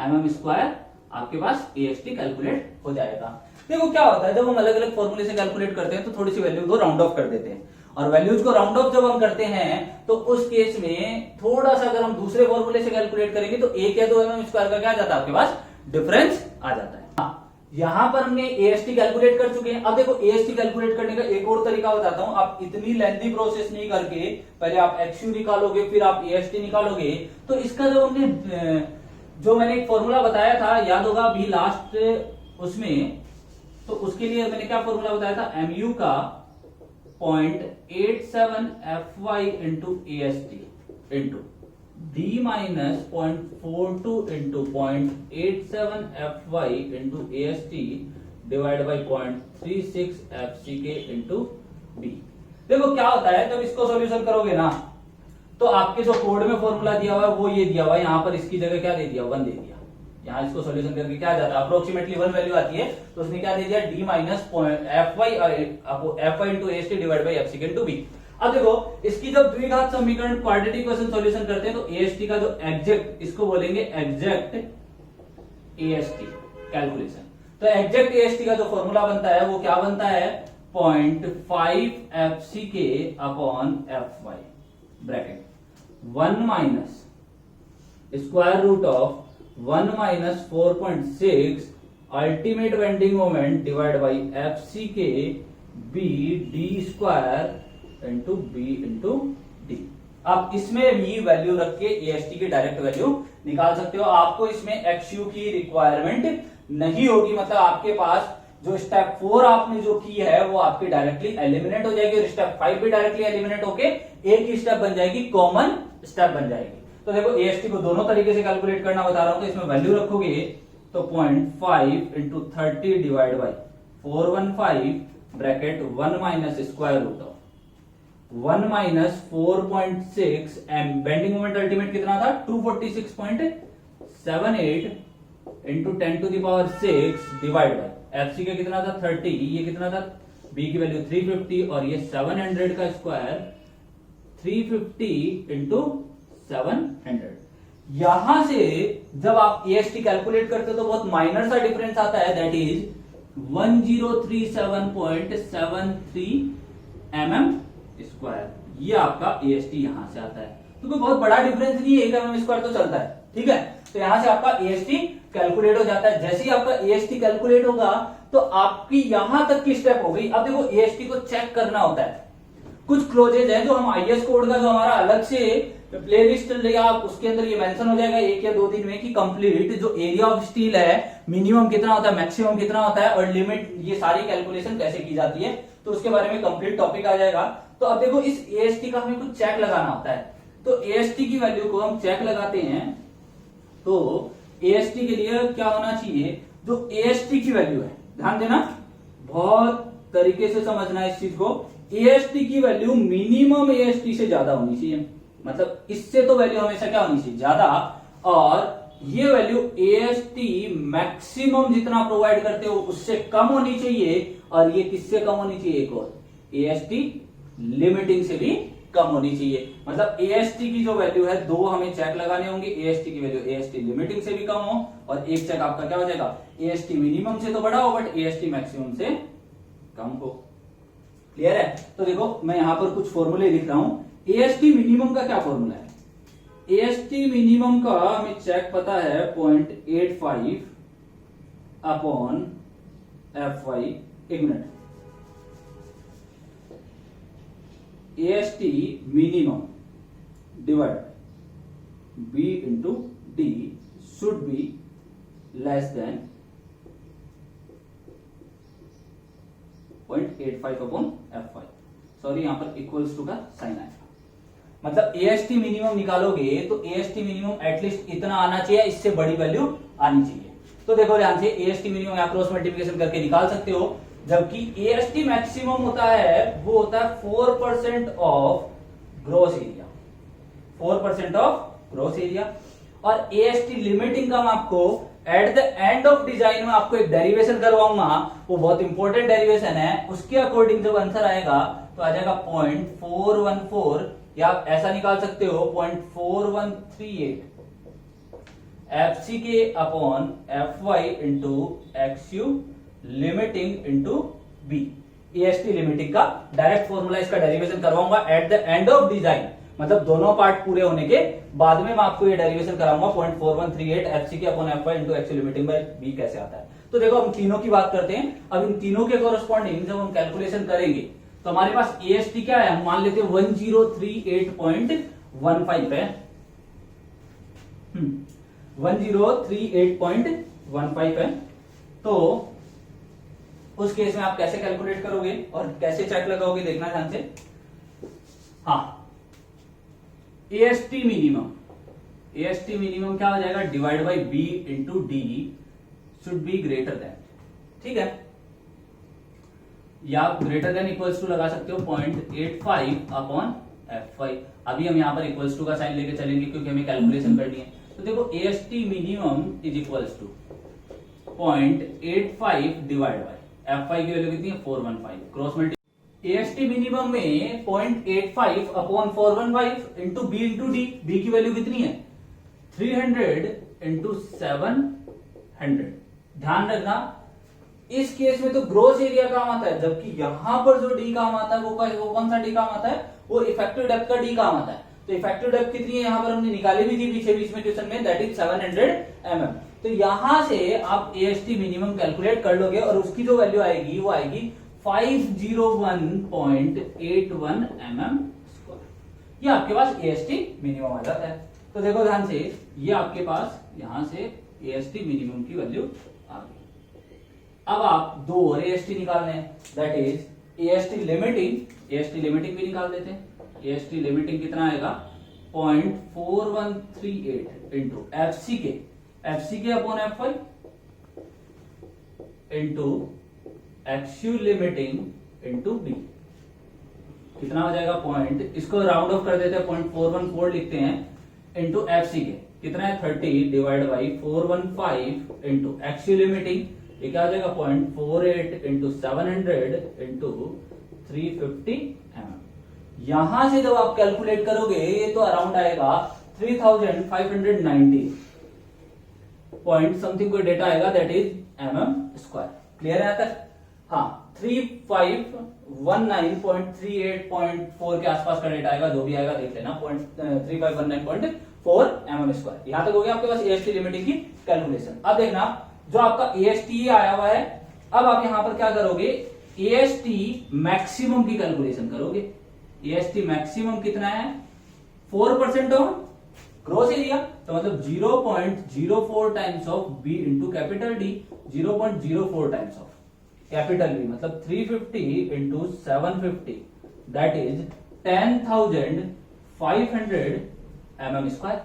mm स्क्वायर आपके पास AST कैलकुलेट हो जाएगा। देखो क्या होता है, जब हम अलग अलग फॉर्मूले से कैलकुलेट करते हैं तो थोड़ी सी वैल्यू को राउंड ऑफ कर देते हैं, और वैल्यूज को राउंड ऑफ जब हम करते हैं तो उस केस में थोड़ा सा अगर हम दूसरे फॉर्मूले से कैलकुलेट करेंगे तो 1 या 2 mm स्क्वायर का क्या आ जाता है, आपके पास डिफरेंस आ जाता है। यहां पर हमने AST कैलकुलेट कर चुके हैं। अब देखो AST कैलकुलेट करने का एक और तरीका बताता हूं। आप इतनी लेंथी प्रोसेस नहीं करके पहले आप XU निकालोगे फिर आप AST निकालोगे, तो इसका जो मैंने एक फॉर्मूला बताया था, याद होगा अभी लास्ट उसमें, तो उसके लिए मैंने क्या फॉर्मूला बताया था, MU का 0.87 FY into AST into D minus 0.42 into 0.87 FY into AST divide by 0.36 FCK into B। देखो क्या होता है, जब इसको सॉल्यूशन करोगे ना तो आपके जो कोड में फॉर्मूला दिया हुआ है वो ये दिया हुआ है, यहां पर इसकी जगह क्या दे दिया, 1 दे दिया। यहां इसको सॉल्यूशन करके क्या जाता है, अप्रोक्सीमेटली 1 वैल्यू आती है, तो उसने क्या दे दिया, D minus FY into AST divide by FCK into B। अब देखो इसकी जब द्विघात समीकरण क्वाड्रेटिक इक्वेशन सॉल्यूशन करते हैं तो AST का जो एग्जैक्ट, इसको बोलेंगे एग्जैक्ट AST कैलकुलेशन। तो एग्जैक्ट AST का जो फॉर्मूला बनता है वो क्या बनता है, 0.5 FCK upon FY bracket 1 minus square root of 1 minus 4.6 ultimate bending moment divide by FCK B D square into B into D। आप इसमें भी वैल्यू रख के AST की डायरेक्ट वैल्यू निकाल सकते हो। आपको इसमें XU की रिक्वायरमेंट नहीं होगी, मतलब आपके पास जो स्टेप 4 आपने जो की है वो आपकी डायरेक्टली एलिमिनेट हो जाएगी, और स्टेप 5 भी डायरेक्टली एलिमिनेट होके एक ही स्टेप बन जाएगी, कॉमन स्टेप बन जाएगी। तो देखो AST को दोनों तरीके से कैलकुलेट करना बता रहा हूं, तो इसमें वैल्यू रखोगे तो 0.5 into 30 divide by 415 bracket 1 minus square root of 1 minus 4.6 M, bending moment ultimate कितना था, 246.78 into 10 to the power 6 divide by FCK कितना था 30, ये कितना था, B की वैल्यू 350 और ये 700 का स्क्वायर 350 इंटू 700। यहां से जब आप AST कैलकुलेट करते हो तो बहुत माइनर सा डिफरेंस आता है, दैट इज 1037.73 mm स्क्वायर। ये आपका AST यहां से आता है, तो कोई बहुत बड़ा डिफरेंस नहीं है, 1 mm स्क्वायर तो चलता है, ठीक है। तो यहां से आपका AST कैलकुलेट हो जाता है। जैसे ही आपका AST कैलकुलेट होगा तो आपकी यहां तक की स्टेप हो गई। अब देखो AST को चेक करना होता है, कुछ क्लोजेज है जो हम IS कोड का जो हमारा अलग से प्लेलिस्ट या उसके अंदर ये मेंशन हो जाएगा 1 या 2 दिन में कि कंप्लीट जो एरिया ऑफ स्टील है मिनिमम कितना होता है, मैक्सिमम कितना होता है, और लिमिट, ये सारी कैलकुलेशन कैसे की जाती है, तो उसके बारे में कंप्लीट टॉपिक आ जाएगा। तो अब देखो इस AST का हमें कुछ चेक लगाना होता है, तो AST की वैल्यू को हम चेक लगाते हैं। तो AST के लिए क्या होना चाहिए, जो AST की वैल्यू है, ध्यान देना, बहुत तरीके से समझना है इस चीज को। AST की वैल्यू मिनिमम AST से ज्यादा होनी चाहिए, मतलब इससे तो वैल्यू हमेशा क्या होनी चाहिए, ज्यादा, और ये वैल्यू AST मैक्सिमम जितना प्रोवाइड करते हो उससे कम होनी चाहिए, और ये किससे कम होनी चाहिए, एक और AST लिमिटिंग से भी कम होनी चाहिए। मतलब AST की जो वैल्यू है, 2 हमें चेक लगाने होंगे, AST की वैल्यू AST लिमिटिंग से भी कम हो, और एक चेक आपका क्या हो जाएगा, AST मिनिमम से तो बड़ा हो बट AST मैक्सिमम से कम हो। क्लियर है। तो देखो मैं यहां पर कुछ फॉर्मूले लिख रहा हूं। AST मिनिमम का क्या फॉर्मूला है, AST मिनिमम का हमें चेक पता है 0.85 अपॉन FY, एक minute, AST minimum divide B into D should be less than 0.85 upon FY। Sorry, यहां पर इक्वल्स टू का साइन आएगा, मतलब AST मिनिमम निकालोगे तो AST मिनिमम एटलीस्ट इतना आना चाहिए, इससे बड़ी वैल्यू आनी चाहिए। तो देखो ध्यान से, AST मिनिमम आप क्रॉस मल्टीप्लिकेशन करके निकाल सकते हो, जबकि AST मैक्सिमम होता है वो होता है 4% of gross area, 4% of gross area, और AST लिमिटिंग का मैं आपको eight the end of design में आपको एक डेरिवेशन करवाऊंगा, वो बहुत इंपॉर्टेंट डेरिवेशन है, उसके अकॉर्डिंग जब आंसर आएगा तो आ जाएगा 0.414, या ऐसा निकाल सकते हो 0.4138 F C K upon F Y into X U limiting into B. AST limiting का डायरेक्ट फॉर्मूला, इसका डेरिवेशन करवाऊंगा at the end of design, मतलब दोनों पार्ट पूरे होने के बाद में मैं आपको ये डेरिवेशन कराऊंगा 0.4138 FC K upon F Y into X limiting by B कैसे आता है। तो देखो हम तीनों की बात करते हैं। अब इन तीनों के कॉरेस्पॉन्डिंग जब हम कैलकुलेशन करेंगे तो हमारे पास एएसटी क्या है, हम मान लेते हैं 1038.15 है, 1038.15 है। तो उस केस में आप कैसे कैलकुलेट करोगे और कैसे चेक लगाओगे, देखना ध्यान से। हाँ, एएसटी मिनिमम क्या हो जाएगा, divide by B into D should be greater than, ठीक है, या ग्रेटर देन इक्वल्स टू लगा सकते हो 0.85 अपॉन एफ वाई। अभी हम यहां पर इक्वल्स टू का साइन लेके चलेंगे क्योंकि हमें कैलकुलेशन करनी है। तो देखो AST minimum is equals to 0.85 divide by F Y की वैल्यू कितनी है 415, क्रॉस मल्टी। एएसटी मिनिमम में 0.85 upon 415 into B into D, B की वैल्यू कितनी है 300 इंटू 700। ध्यान रखना इस केस में तो ग्रोस एरिया काम आता है, जबकि यहां पर जो डी काम आता है वो कौन सा डी काम आता है, वो इफेक्टिव डेप्थ का डी काम आता है। तो इफेक्टिव डेप्थ कितनी है यहां पर हमने निकाली भी थी पीछे बीच में ट्यूशन में, दैट इज 700 mm। तो यहां से आप एएसटी मिनिमम कैलकुलेट कर लोगे और उसकी जो वैल्यू आएगी वो आएगी 501.81 mm स्क्वायर। ये आपके पास एएसटी मिनिमम आ जाता है। तो देखो ध्यान से, ये आपके पास यहां से एएसटी मिनिमम की वैल्यू आ गई। अब आप दो और एएसटी निकालने हैं, that is AST limiting. AST limiting भी निकाल देते हैं। एएसटी लिमिटिंग कितना आएगा 0.4138 into FC K upon F Y into एक्सयू limiting into B. कितना हो जाएगा पॉइंट, इसको राउंड ऑफ कर देते हैं 0.414 लिखते हैं इंटू एफसी के, कितना है 30 डिवाइड बाई 415 इंटू एक्सयू लिमिटिंग, ये क्या हो जाएगा 0.48 इंटू 700 इंटू 350 mm। यहां से जब आप कैलकुलेट करोगे ये तो अराउंड आएगा 3590 पॉइंट समथिंग कोई डेटा आएगा, that is mm square. Clear है यहां तक? हाँ, 3519.38.4 के आसपास का डेटा आएगा, जो भी आएगा देख लेना, 3519.4 mm स्क्वायर। यहां तक हो गया आपके पास एएसटी लिमिटिंग की कैलकुलेशन। अब देखना जो आपका एएसटी आया हुआ है, अब आप यहां पर क्या करोगे, एएसटी मैक्सिमम की कैलकुलेशन करोगे। एएसटी मैक्सिमम कितना है 4% ऑफ ग्रॉस एरिया, तो मतलब 0.04 times of B into capital D, 0.04 times of capital B, मतलब 350 into 750, that is 10,500 mm square.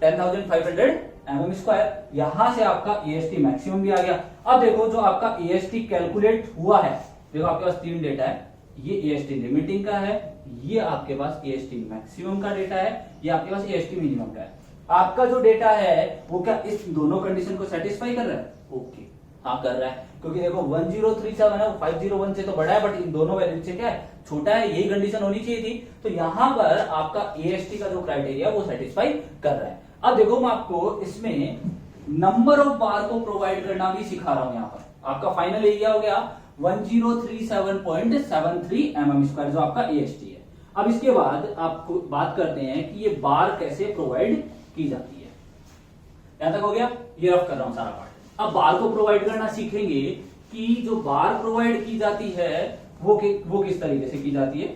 10,500 mm square. यहां से आपका एएसटी मैक्सिमम भी आ गया। अब देखो जो आपका एएसटी कैलकुलेट हुआ है, देखो आपके पास तीन डेटा है, ये एएसटी लिमिटिंग का है, ये आपके पास एएसटी मैक्सिमम का डेटा है, ये आपके पास एएसटी मिनिमम का है। आपका जो डेटा है वो क्या इस दोनों कंडीशन को सेटिस्फाई कर रहा है? ओके, हाँ कर रहा है, क्योंकि देखो 1037 है वो 501 से तो बड़ा है, बट इन दोनों वैल्यू से क्या है छोटा है, यही कंडीशन होनी चाहिए थी। तो यहां पर आपका एएसटी का जो क्राइटेरिया वो सेटिस्फाई कर रहा है। अब देखो मैं आपको इसमें नंबर ऑफ बार को प्रोवाइड करना भी सिखा रहा हूं। यहां पर आपका फाइनल एरिया हो गया 1037.73 mm स्क्वायर, जो आपका एएसटी है। अब इसके बाद आपको बात करते हैं कि ये बार कैसे प्रोवाइड की जाती है। यहां तक हो गया, ये रफ कर रहा हूं सारा पार्ट। अब बार को प्रोवाइड करना सीखेंगे कि जो बार प्रोवाइड की जाती है वो किस तरीके से की जाती है।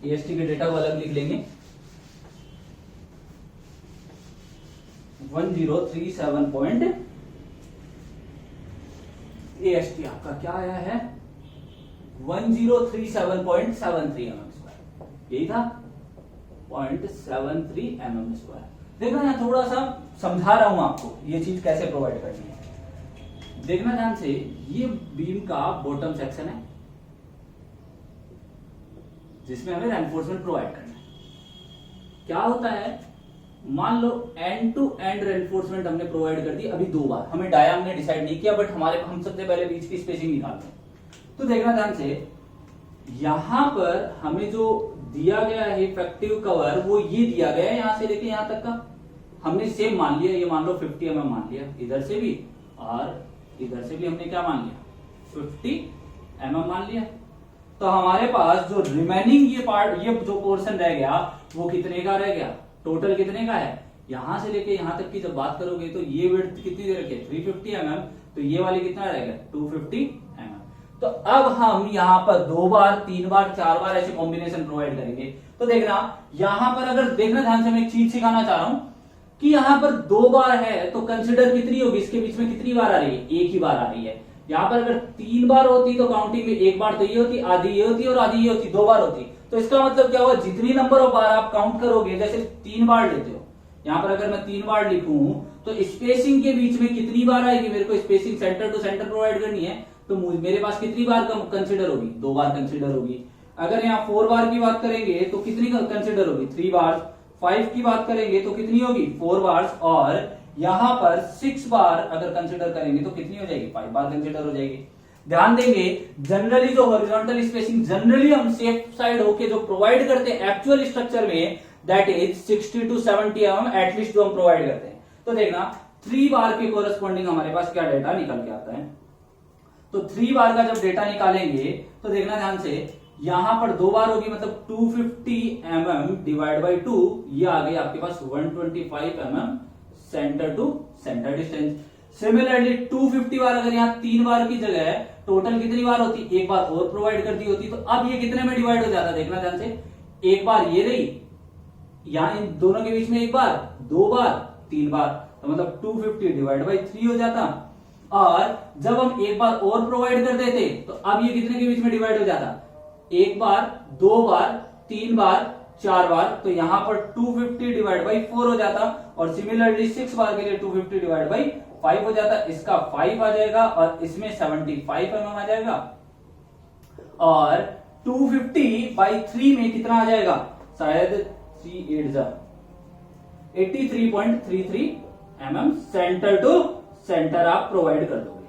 एएसटी के डेटा को अलग लिख लेंगे। 1037 एएसटी आपका क्या आया है 1037.73 mm स्क्वायर, यही था 0.73 mm स्क्वायर। देखना यहाँ थोड़ा सा समझा रहा हूं आपको ये चीज कैसे प्रोवाइड करनी है। देखना ध्यान से, ये बीम का बॉटम सेक्शन है जिसमें हमें रेनफोर्समेंट प्रोवाइड करना है। क्या होता है मान लो एंड टू एंड रेनफोर्समेंट हमने प्रोवाइड कर दी अभी 2 बार, हमें डाया हमने डिसाइड नहीं किया, बट हम सबसे पहले बीच की स्पेसिंग निकालते हैं। तो देखना ध्यान से, यहां पर हमें जो दिया गया है इफेक्टिव कवर वो ये दिया गया है, यहां से लेके यहां तक का हमने सेम मान लिया, ये मान लो 50 mm मान लिया, इधर से भी और इधर से भी हमने क्या मान लिया 50 mm मान लिया। तो हमारे पास जो रिमेनिंग ये पार्ट, ये जो पोर्शन रह गया वो कितने का रह गया, टोटल कितने का है, यहां से लेके यहां तक की जब बात करोगे तो ये विड्थ कितनी दे रखी है 350 mm, तो ये वाली कितना रहेगा 250 mm। तो अब हम यहाँ पर 2 बार 3 बार 4 बार ऐसे कॉम्बिनेशन प्रोवाइड करेंगे। तो देखना यहां पर अगर देखना ध्यान से, मैं एक चीज सिखाना चाह रहा हूं कि यहां पर 2 बार है तो कंसिडर कितनी होगी, इसके बीच में कितनी बार आ रही है, एक ही बार आ रही है। यहाँ पर अगर 3 बार होती तो काउंटिंग में एक बार तो ये होती, आधी ये होती और आधी ये होती, 2 बार होती। तो इसका मतलब क्या हुआ, जितनी नंबर ऑफ बार आप काउंट करोगे, जैसे 3 बार लेते हो, यहाँ पर अगर मैं 3 बार लिखूं तो स्पेसिंग के बीच में कितनी बार आएगी, मेरे को spacing centre to centre provide करनी है, तो मेरे पास कितनी बार कंसिडर होगी, 2 बार कंसिडर होगी। अगर यहाँ 4 बार की बात करेंगे तो कितनी कंसिडर होगी, 3 बार। 5 की बात करेंगे तो कितनी होगी, 4 बार। और यहां पर 6 बार अगर कंसिडर करेंगे तो कितनी हो जाएगी, 5 बार कंसिडर हो जाएगी। ध्यान देंगे जनरली जो हॉरिजॉन्टल स्पेसिंग जनरली हम सेफ साइड होके जो प्रोवाइड करते हैं एक्चुअल स्ट्रक्चर में, that is 60 to 70 mm at least जो हम प्रोवाइड करते हैं। तो देखना 3 बार के कोरस्पॉन्डिंग हमारे पास क्या डेटा निकल के आता है। तो 3 बार का जब डेटा निकालेंगे तो देखना ध्यान से, यहां पर 2 बार होगी, मतलब 250 mm डिवाइड बाई 2, ये आ गई आपके पास 125 mm centre to centre distance. Similarly 250 बार अगर यहाँ 3 बार की जगह टोटल कितनी बार होती, एक बार और प्रोवाइड कर दी होती, तो अब ये कितने में डिवाइड हो जाता, देखना ध्यान से, एक बार ये रही, यहाँ इन दोनों के बीच में एक बार, 2 बार, 3 बार, तो मतलब 250 डिवाइड बाई 3 हो जाता। और जब हम एक बार और प्रोवाइड कर देते तो अब ये कितने के बीच में डिवाइड हो जाता, एक बार, 2 बार, 3 बार, 4 बार, तो यहां पर 250 डिवाइड बाई 4 हो जाता। और सिमिलरली 6 बार के लिए 250 डिवाइड बाई 5 हो जाता, इसका 5 आ जाएगा और इसमें 75 mm आ जाएगा। और 250 बाई 3 में कितना आ जाएगा, शायद 83.33 mm सेंटर टू सेंटर आप प्रोवाइड कर दोगे।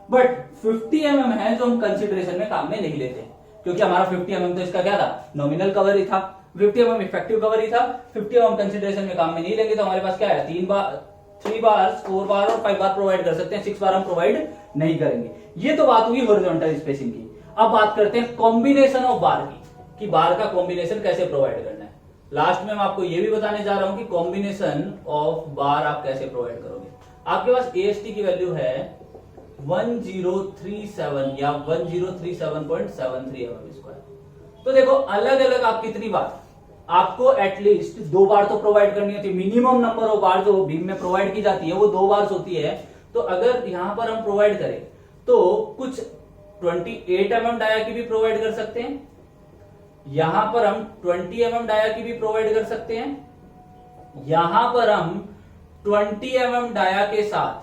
बट 50 mm है जो हम कंसिडरेशन में काम में नहीं लेते, क्योंकि हमारा 50 mm तो इसका क्या था, नॉमिनल कवर ही था, 50 mm इफेक्टिव कवर ही था, 50 mm कंसिडरेशन में काम में नहीं लेंगे। तो हमारे पास क्या है, 3 बार, 4 बार और 5 बार प्रोवाइड कर सकते हैं, 6 बार हम प्रोवाइड नहीं करेंगे। ये तो बात हुई हॉरिजॉन्टल स्पेसिंग की। अब बात करते हैं कॉम्बिनेशन ऑफ बार की, कि बार का कॉम्बिनेशन कैसे प्रोवाइड करना है। लास्ट में मैं आपको ये भी बताने जा रहा हूं कि कॉम्बिनेशन ऑफ बार आप कैसे प्रोवाइड करोगे। आपके पास AST की वैल्यू है 1037 या 1037.73 mm²। तो देखो अलग अलग आप कितनी बार, आपको एटलीस्ट 2 बार तो प्रोवाइड करनी होती है। मिनिमम नंबर ऑफ बार जो बीम में प्रोवाइड की जाती है वो 2 बार होती है। तो अगर यहां पर हम प्रोवाइड करें तो कुछ 28 mm डाया की भी प्रोवाइड कर सकते हैं, यहां पर हम 20 mm डाया की भी प्रोवाइड कर सकते हैं, यहां पर हम 20 mm डाया के साथ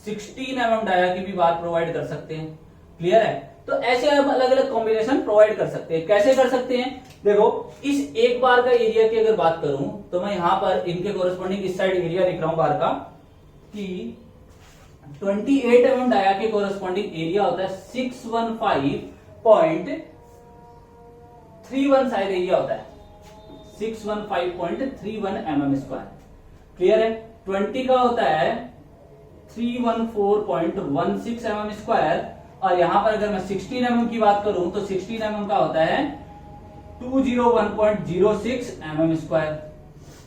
16 mm डाया की भी बात प्रोवाइड कर सकते हैं। क्लियर है। तो ऐसे हम अलग अलग कॉम्बिनेशन प्रोवाइड कर सकते हैं। कैसे कर सकते हैं, देखो इस एक बार का एरिया की अगर बात करूं तो मैं यहां पर इनके कोरस्पॉन्डिंग इस साइड एरिया लिख रहा हूं बार का, कि 28 mm डाया के कोरस्पॉन्डिंग एरिया होता है 615.31 शायद एरिया होता है 615.31 mm²। क्लियर है। 20 का होता है 314.16 mm²। और यहां पर अगर मैं 16 mm की बात करूं तो 16 mm का होता है 201.06 mm²।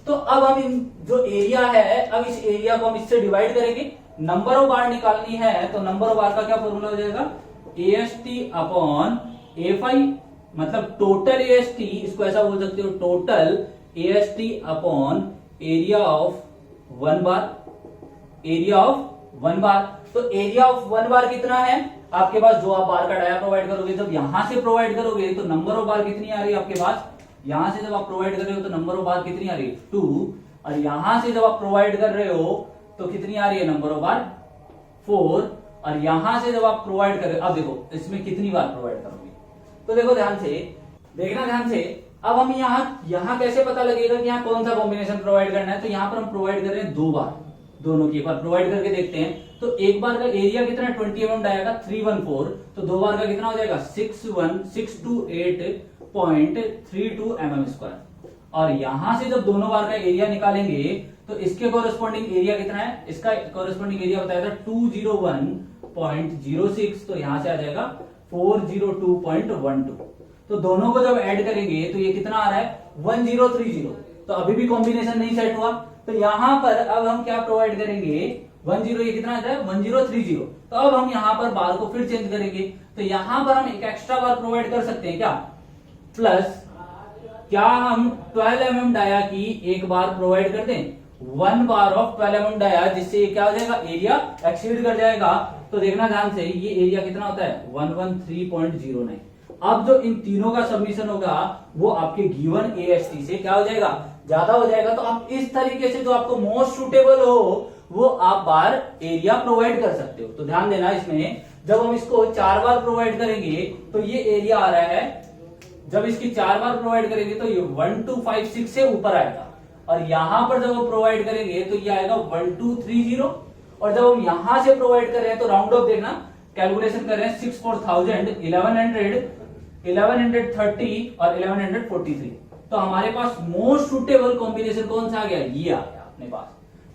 तो अब हम इन जो एरिया है, अब इस एरिया को हम इससे डिवाइड करेंगे। नंबर ऑफ बार निकालनी है तो नंबर ऑफ बार का क्या फॉर्मूला हो जाएगा, AST अपॉन A5, मतलब टोटल AST, इसको ऐसा बोल सकते हो total AST upon area of 1 bar, area of 1 बार। तो एरिया ऑफ 1 बार कितना है आपके पास, जो आप बार का डाया प्रोवाइड करोगे, जब यहां से प्रोवाइड करोगे तो नंबर ऑफ बार कितनी आ रही है आपके पास, यहां से जब आप प्रोवाइड कर रहे हो तो नंबर ऑफ बार कितनी आ रही है 2, और यहां से जब आप प्रोवाइड कर रहे हो तो कितनी आ रही है नंबर ऑफ बार 4, और यहां से जब आप प्रोवाइड कर रहे हो, अब देखो इसमें कितनी बार प्रोवाइड करोगे। तो देखो ध्यान से, देखना ध्यान से, अब हम यहाँ कैसे पता लगेगा कि यहाँ कौन सा कॉम्बिनेशन प्रोवाइड करना है? तो यहाँ पर हम प्रोवाइड कर रहे हैं 2 बार, दोनों की एक बार प्रोवाइड करके देखते हैं। तो एक बार का एरिया कितना 20 mm आएगा 314, तो 2 बार का कितना हो जाएगा 628.32 mm²। और यहां से जब दोनों बार का एरिया निकालेंगे तो इसके कोरेस्पॉन्डिंग एरिया कितना है? इसका कोरेस्पॉन्डिंग एरिया बताया था 201.06, तो यहां से आ जाएगा 402.12। तो दोनों को जब ऐड करेंगे तो ये कितना आ रहा है 1030। तो अभी भी कॉम्बिनेशन नहीं सेट हुआ, तो यहां पर अब हम क्या प्रोवाइड करेंगे 10, ये कितना आता है 1030। तो अब हम यहां पर बार को फिर चेंज करेंगे, तो यहां पर हम एक एक्स्ट्रा बार प्रोवाइड कर सकते हैं क्या? प्लस क्या हम 12 mm डाया की एक बार प्रोवाइड कर दें, 1 बार ऑफ 12 mm डाया, जिससे क्या हो जाएगा एरिया एक्सीड कर जाएगा। तो देखना ध्यान से, ये एरिया कितना होता है 113.09। अब जो इन तीनों का सबमिशन होगा वो आपके गिवन AST से क्या हो जाएगा ज्यादा हो जाएगा। तो आप इस तरीके से जो आपको मोस्ट सुटेबल हो वो आप बार एरिया प्रोवाइड कर सकते हो। तो ध्यान देना, इसमें जब हम इसको 4 बार प्रोवाइड करेंगे तो ये एरिया आ रहा है, जब इसकी 4 बार प्रोवाइड करेंगे तो ये 1256 से ऊपर आएगा, और यहां पर जब हम प्रोवाइड करेंगे तो ये आएगा 1230। और जब हम यहां से प्रोवाइड कर रहे हैं तो राउंड ऑफ देखना, कैलकुलेशन कर रहे हैं 64000, 1130 और 1143। तो हमारे पास मोस्ट सुटेबल कॉम्बिनेशन कौन सा आ गया? ये आ गया अपने पास।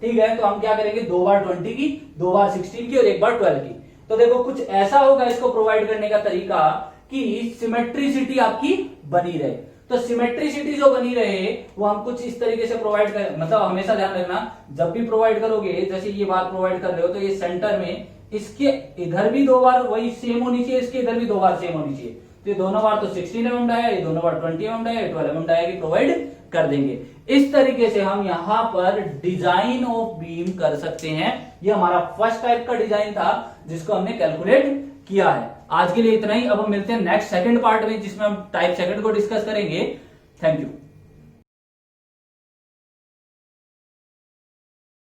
ठीक है, तो हम क्या करेंगे 2 बार 20 की, 2 बार 16 की और 1 बार 12 की। तो देखो कुछ ऐसा होगा इसको प्रोवाइड करने का तरीका कि सिमेट्रिसिटी आपकी बनी रहे। तो सिमेट्रिसिटी जो बनी रहे वो हम कुछ इस तरीके से प्रोवाइड करें, मतलब हमेशा ध्यान रखना जब भी प्रोवाइड करोगे, जैसे ये बार प्रोवाइड कर रहे हो तो ये सेंटर में इसके इधर भी 2 बार वही सेम होनी चाहिए, इसके इधर भी 2 बार सेम होनी चाहिए। तो ये दोनों बार तो 16 mm डाया, ये दोनों बार 20 mm डाया, 12 mm डाया की प्रोवाइड कर देंगे। इस तरीके से हम यहां पर डिजाइन ऑफ बीम कर सकते हैं। ये हमारा फर्स्ट टाइप का डिजाइन था जिसको हमने कैलकुलेट किया है। आज के लिए इतना ही। अब हम मिलते हैं नेक्स्ट सेकंड पार्ट में जिसमें हम टाइप सेकंड को डिस्कस करेंगे। Thank you.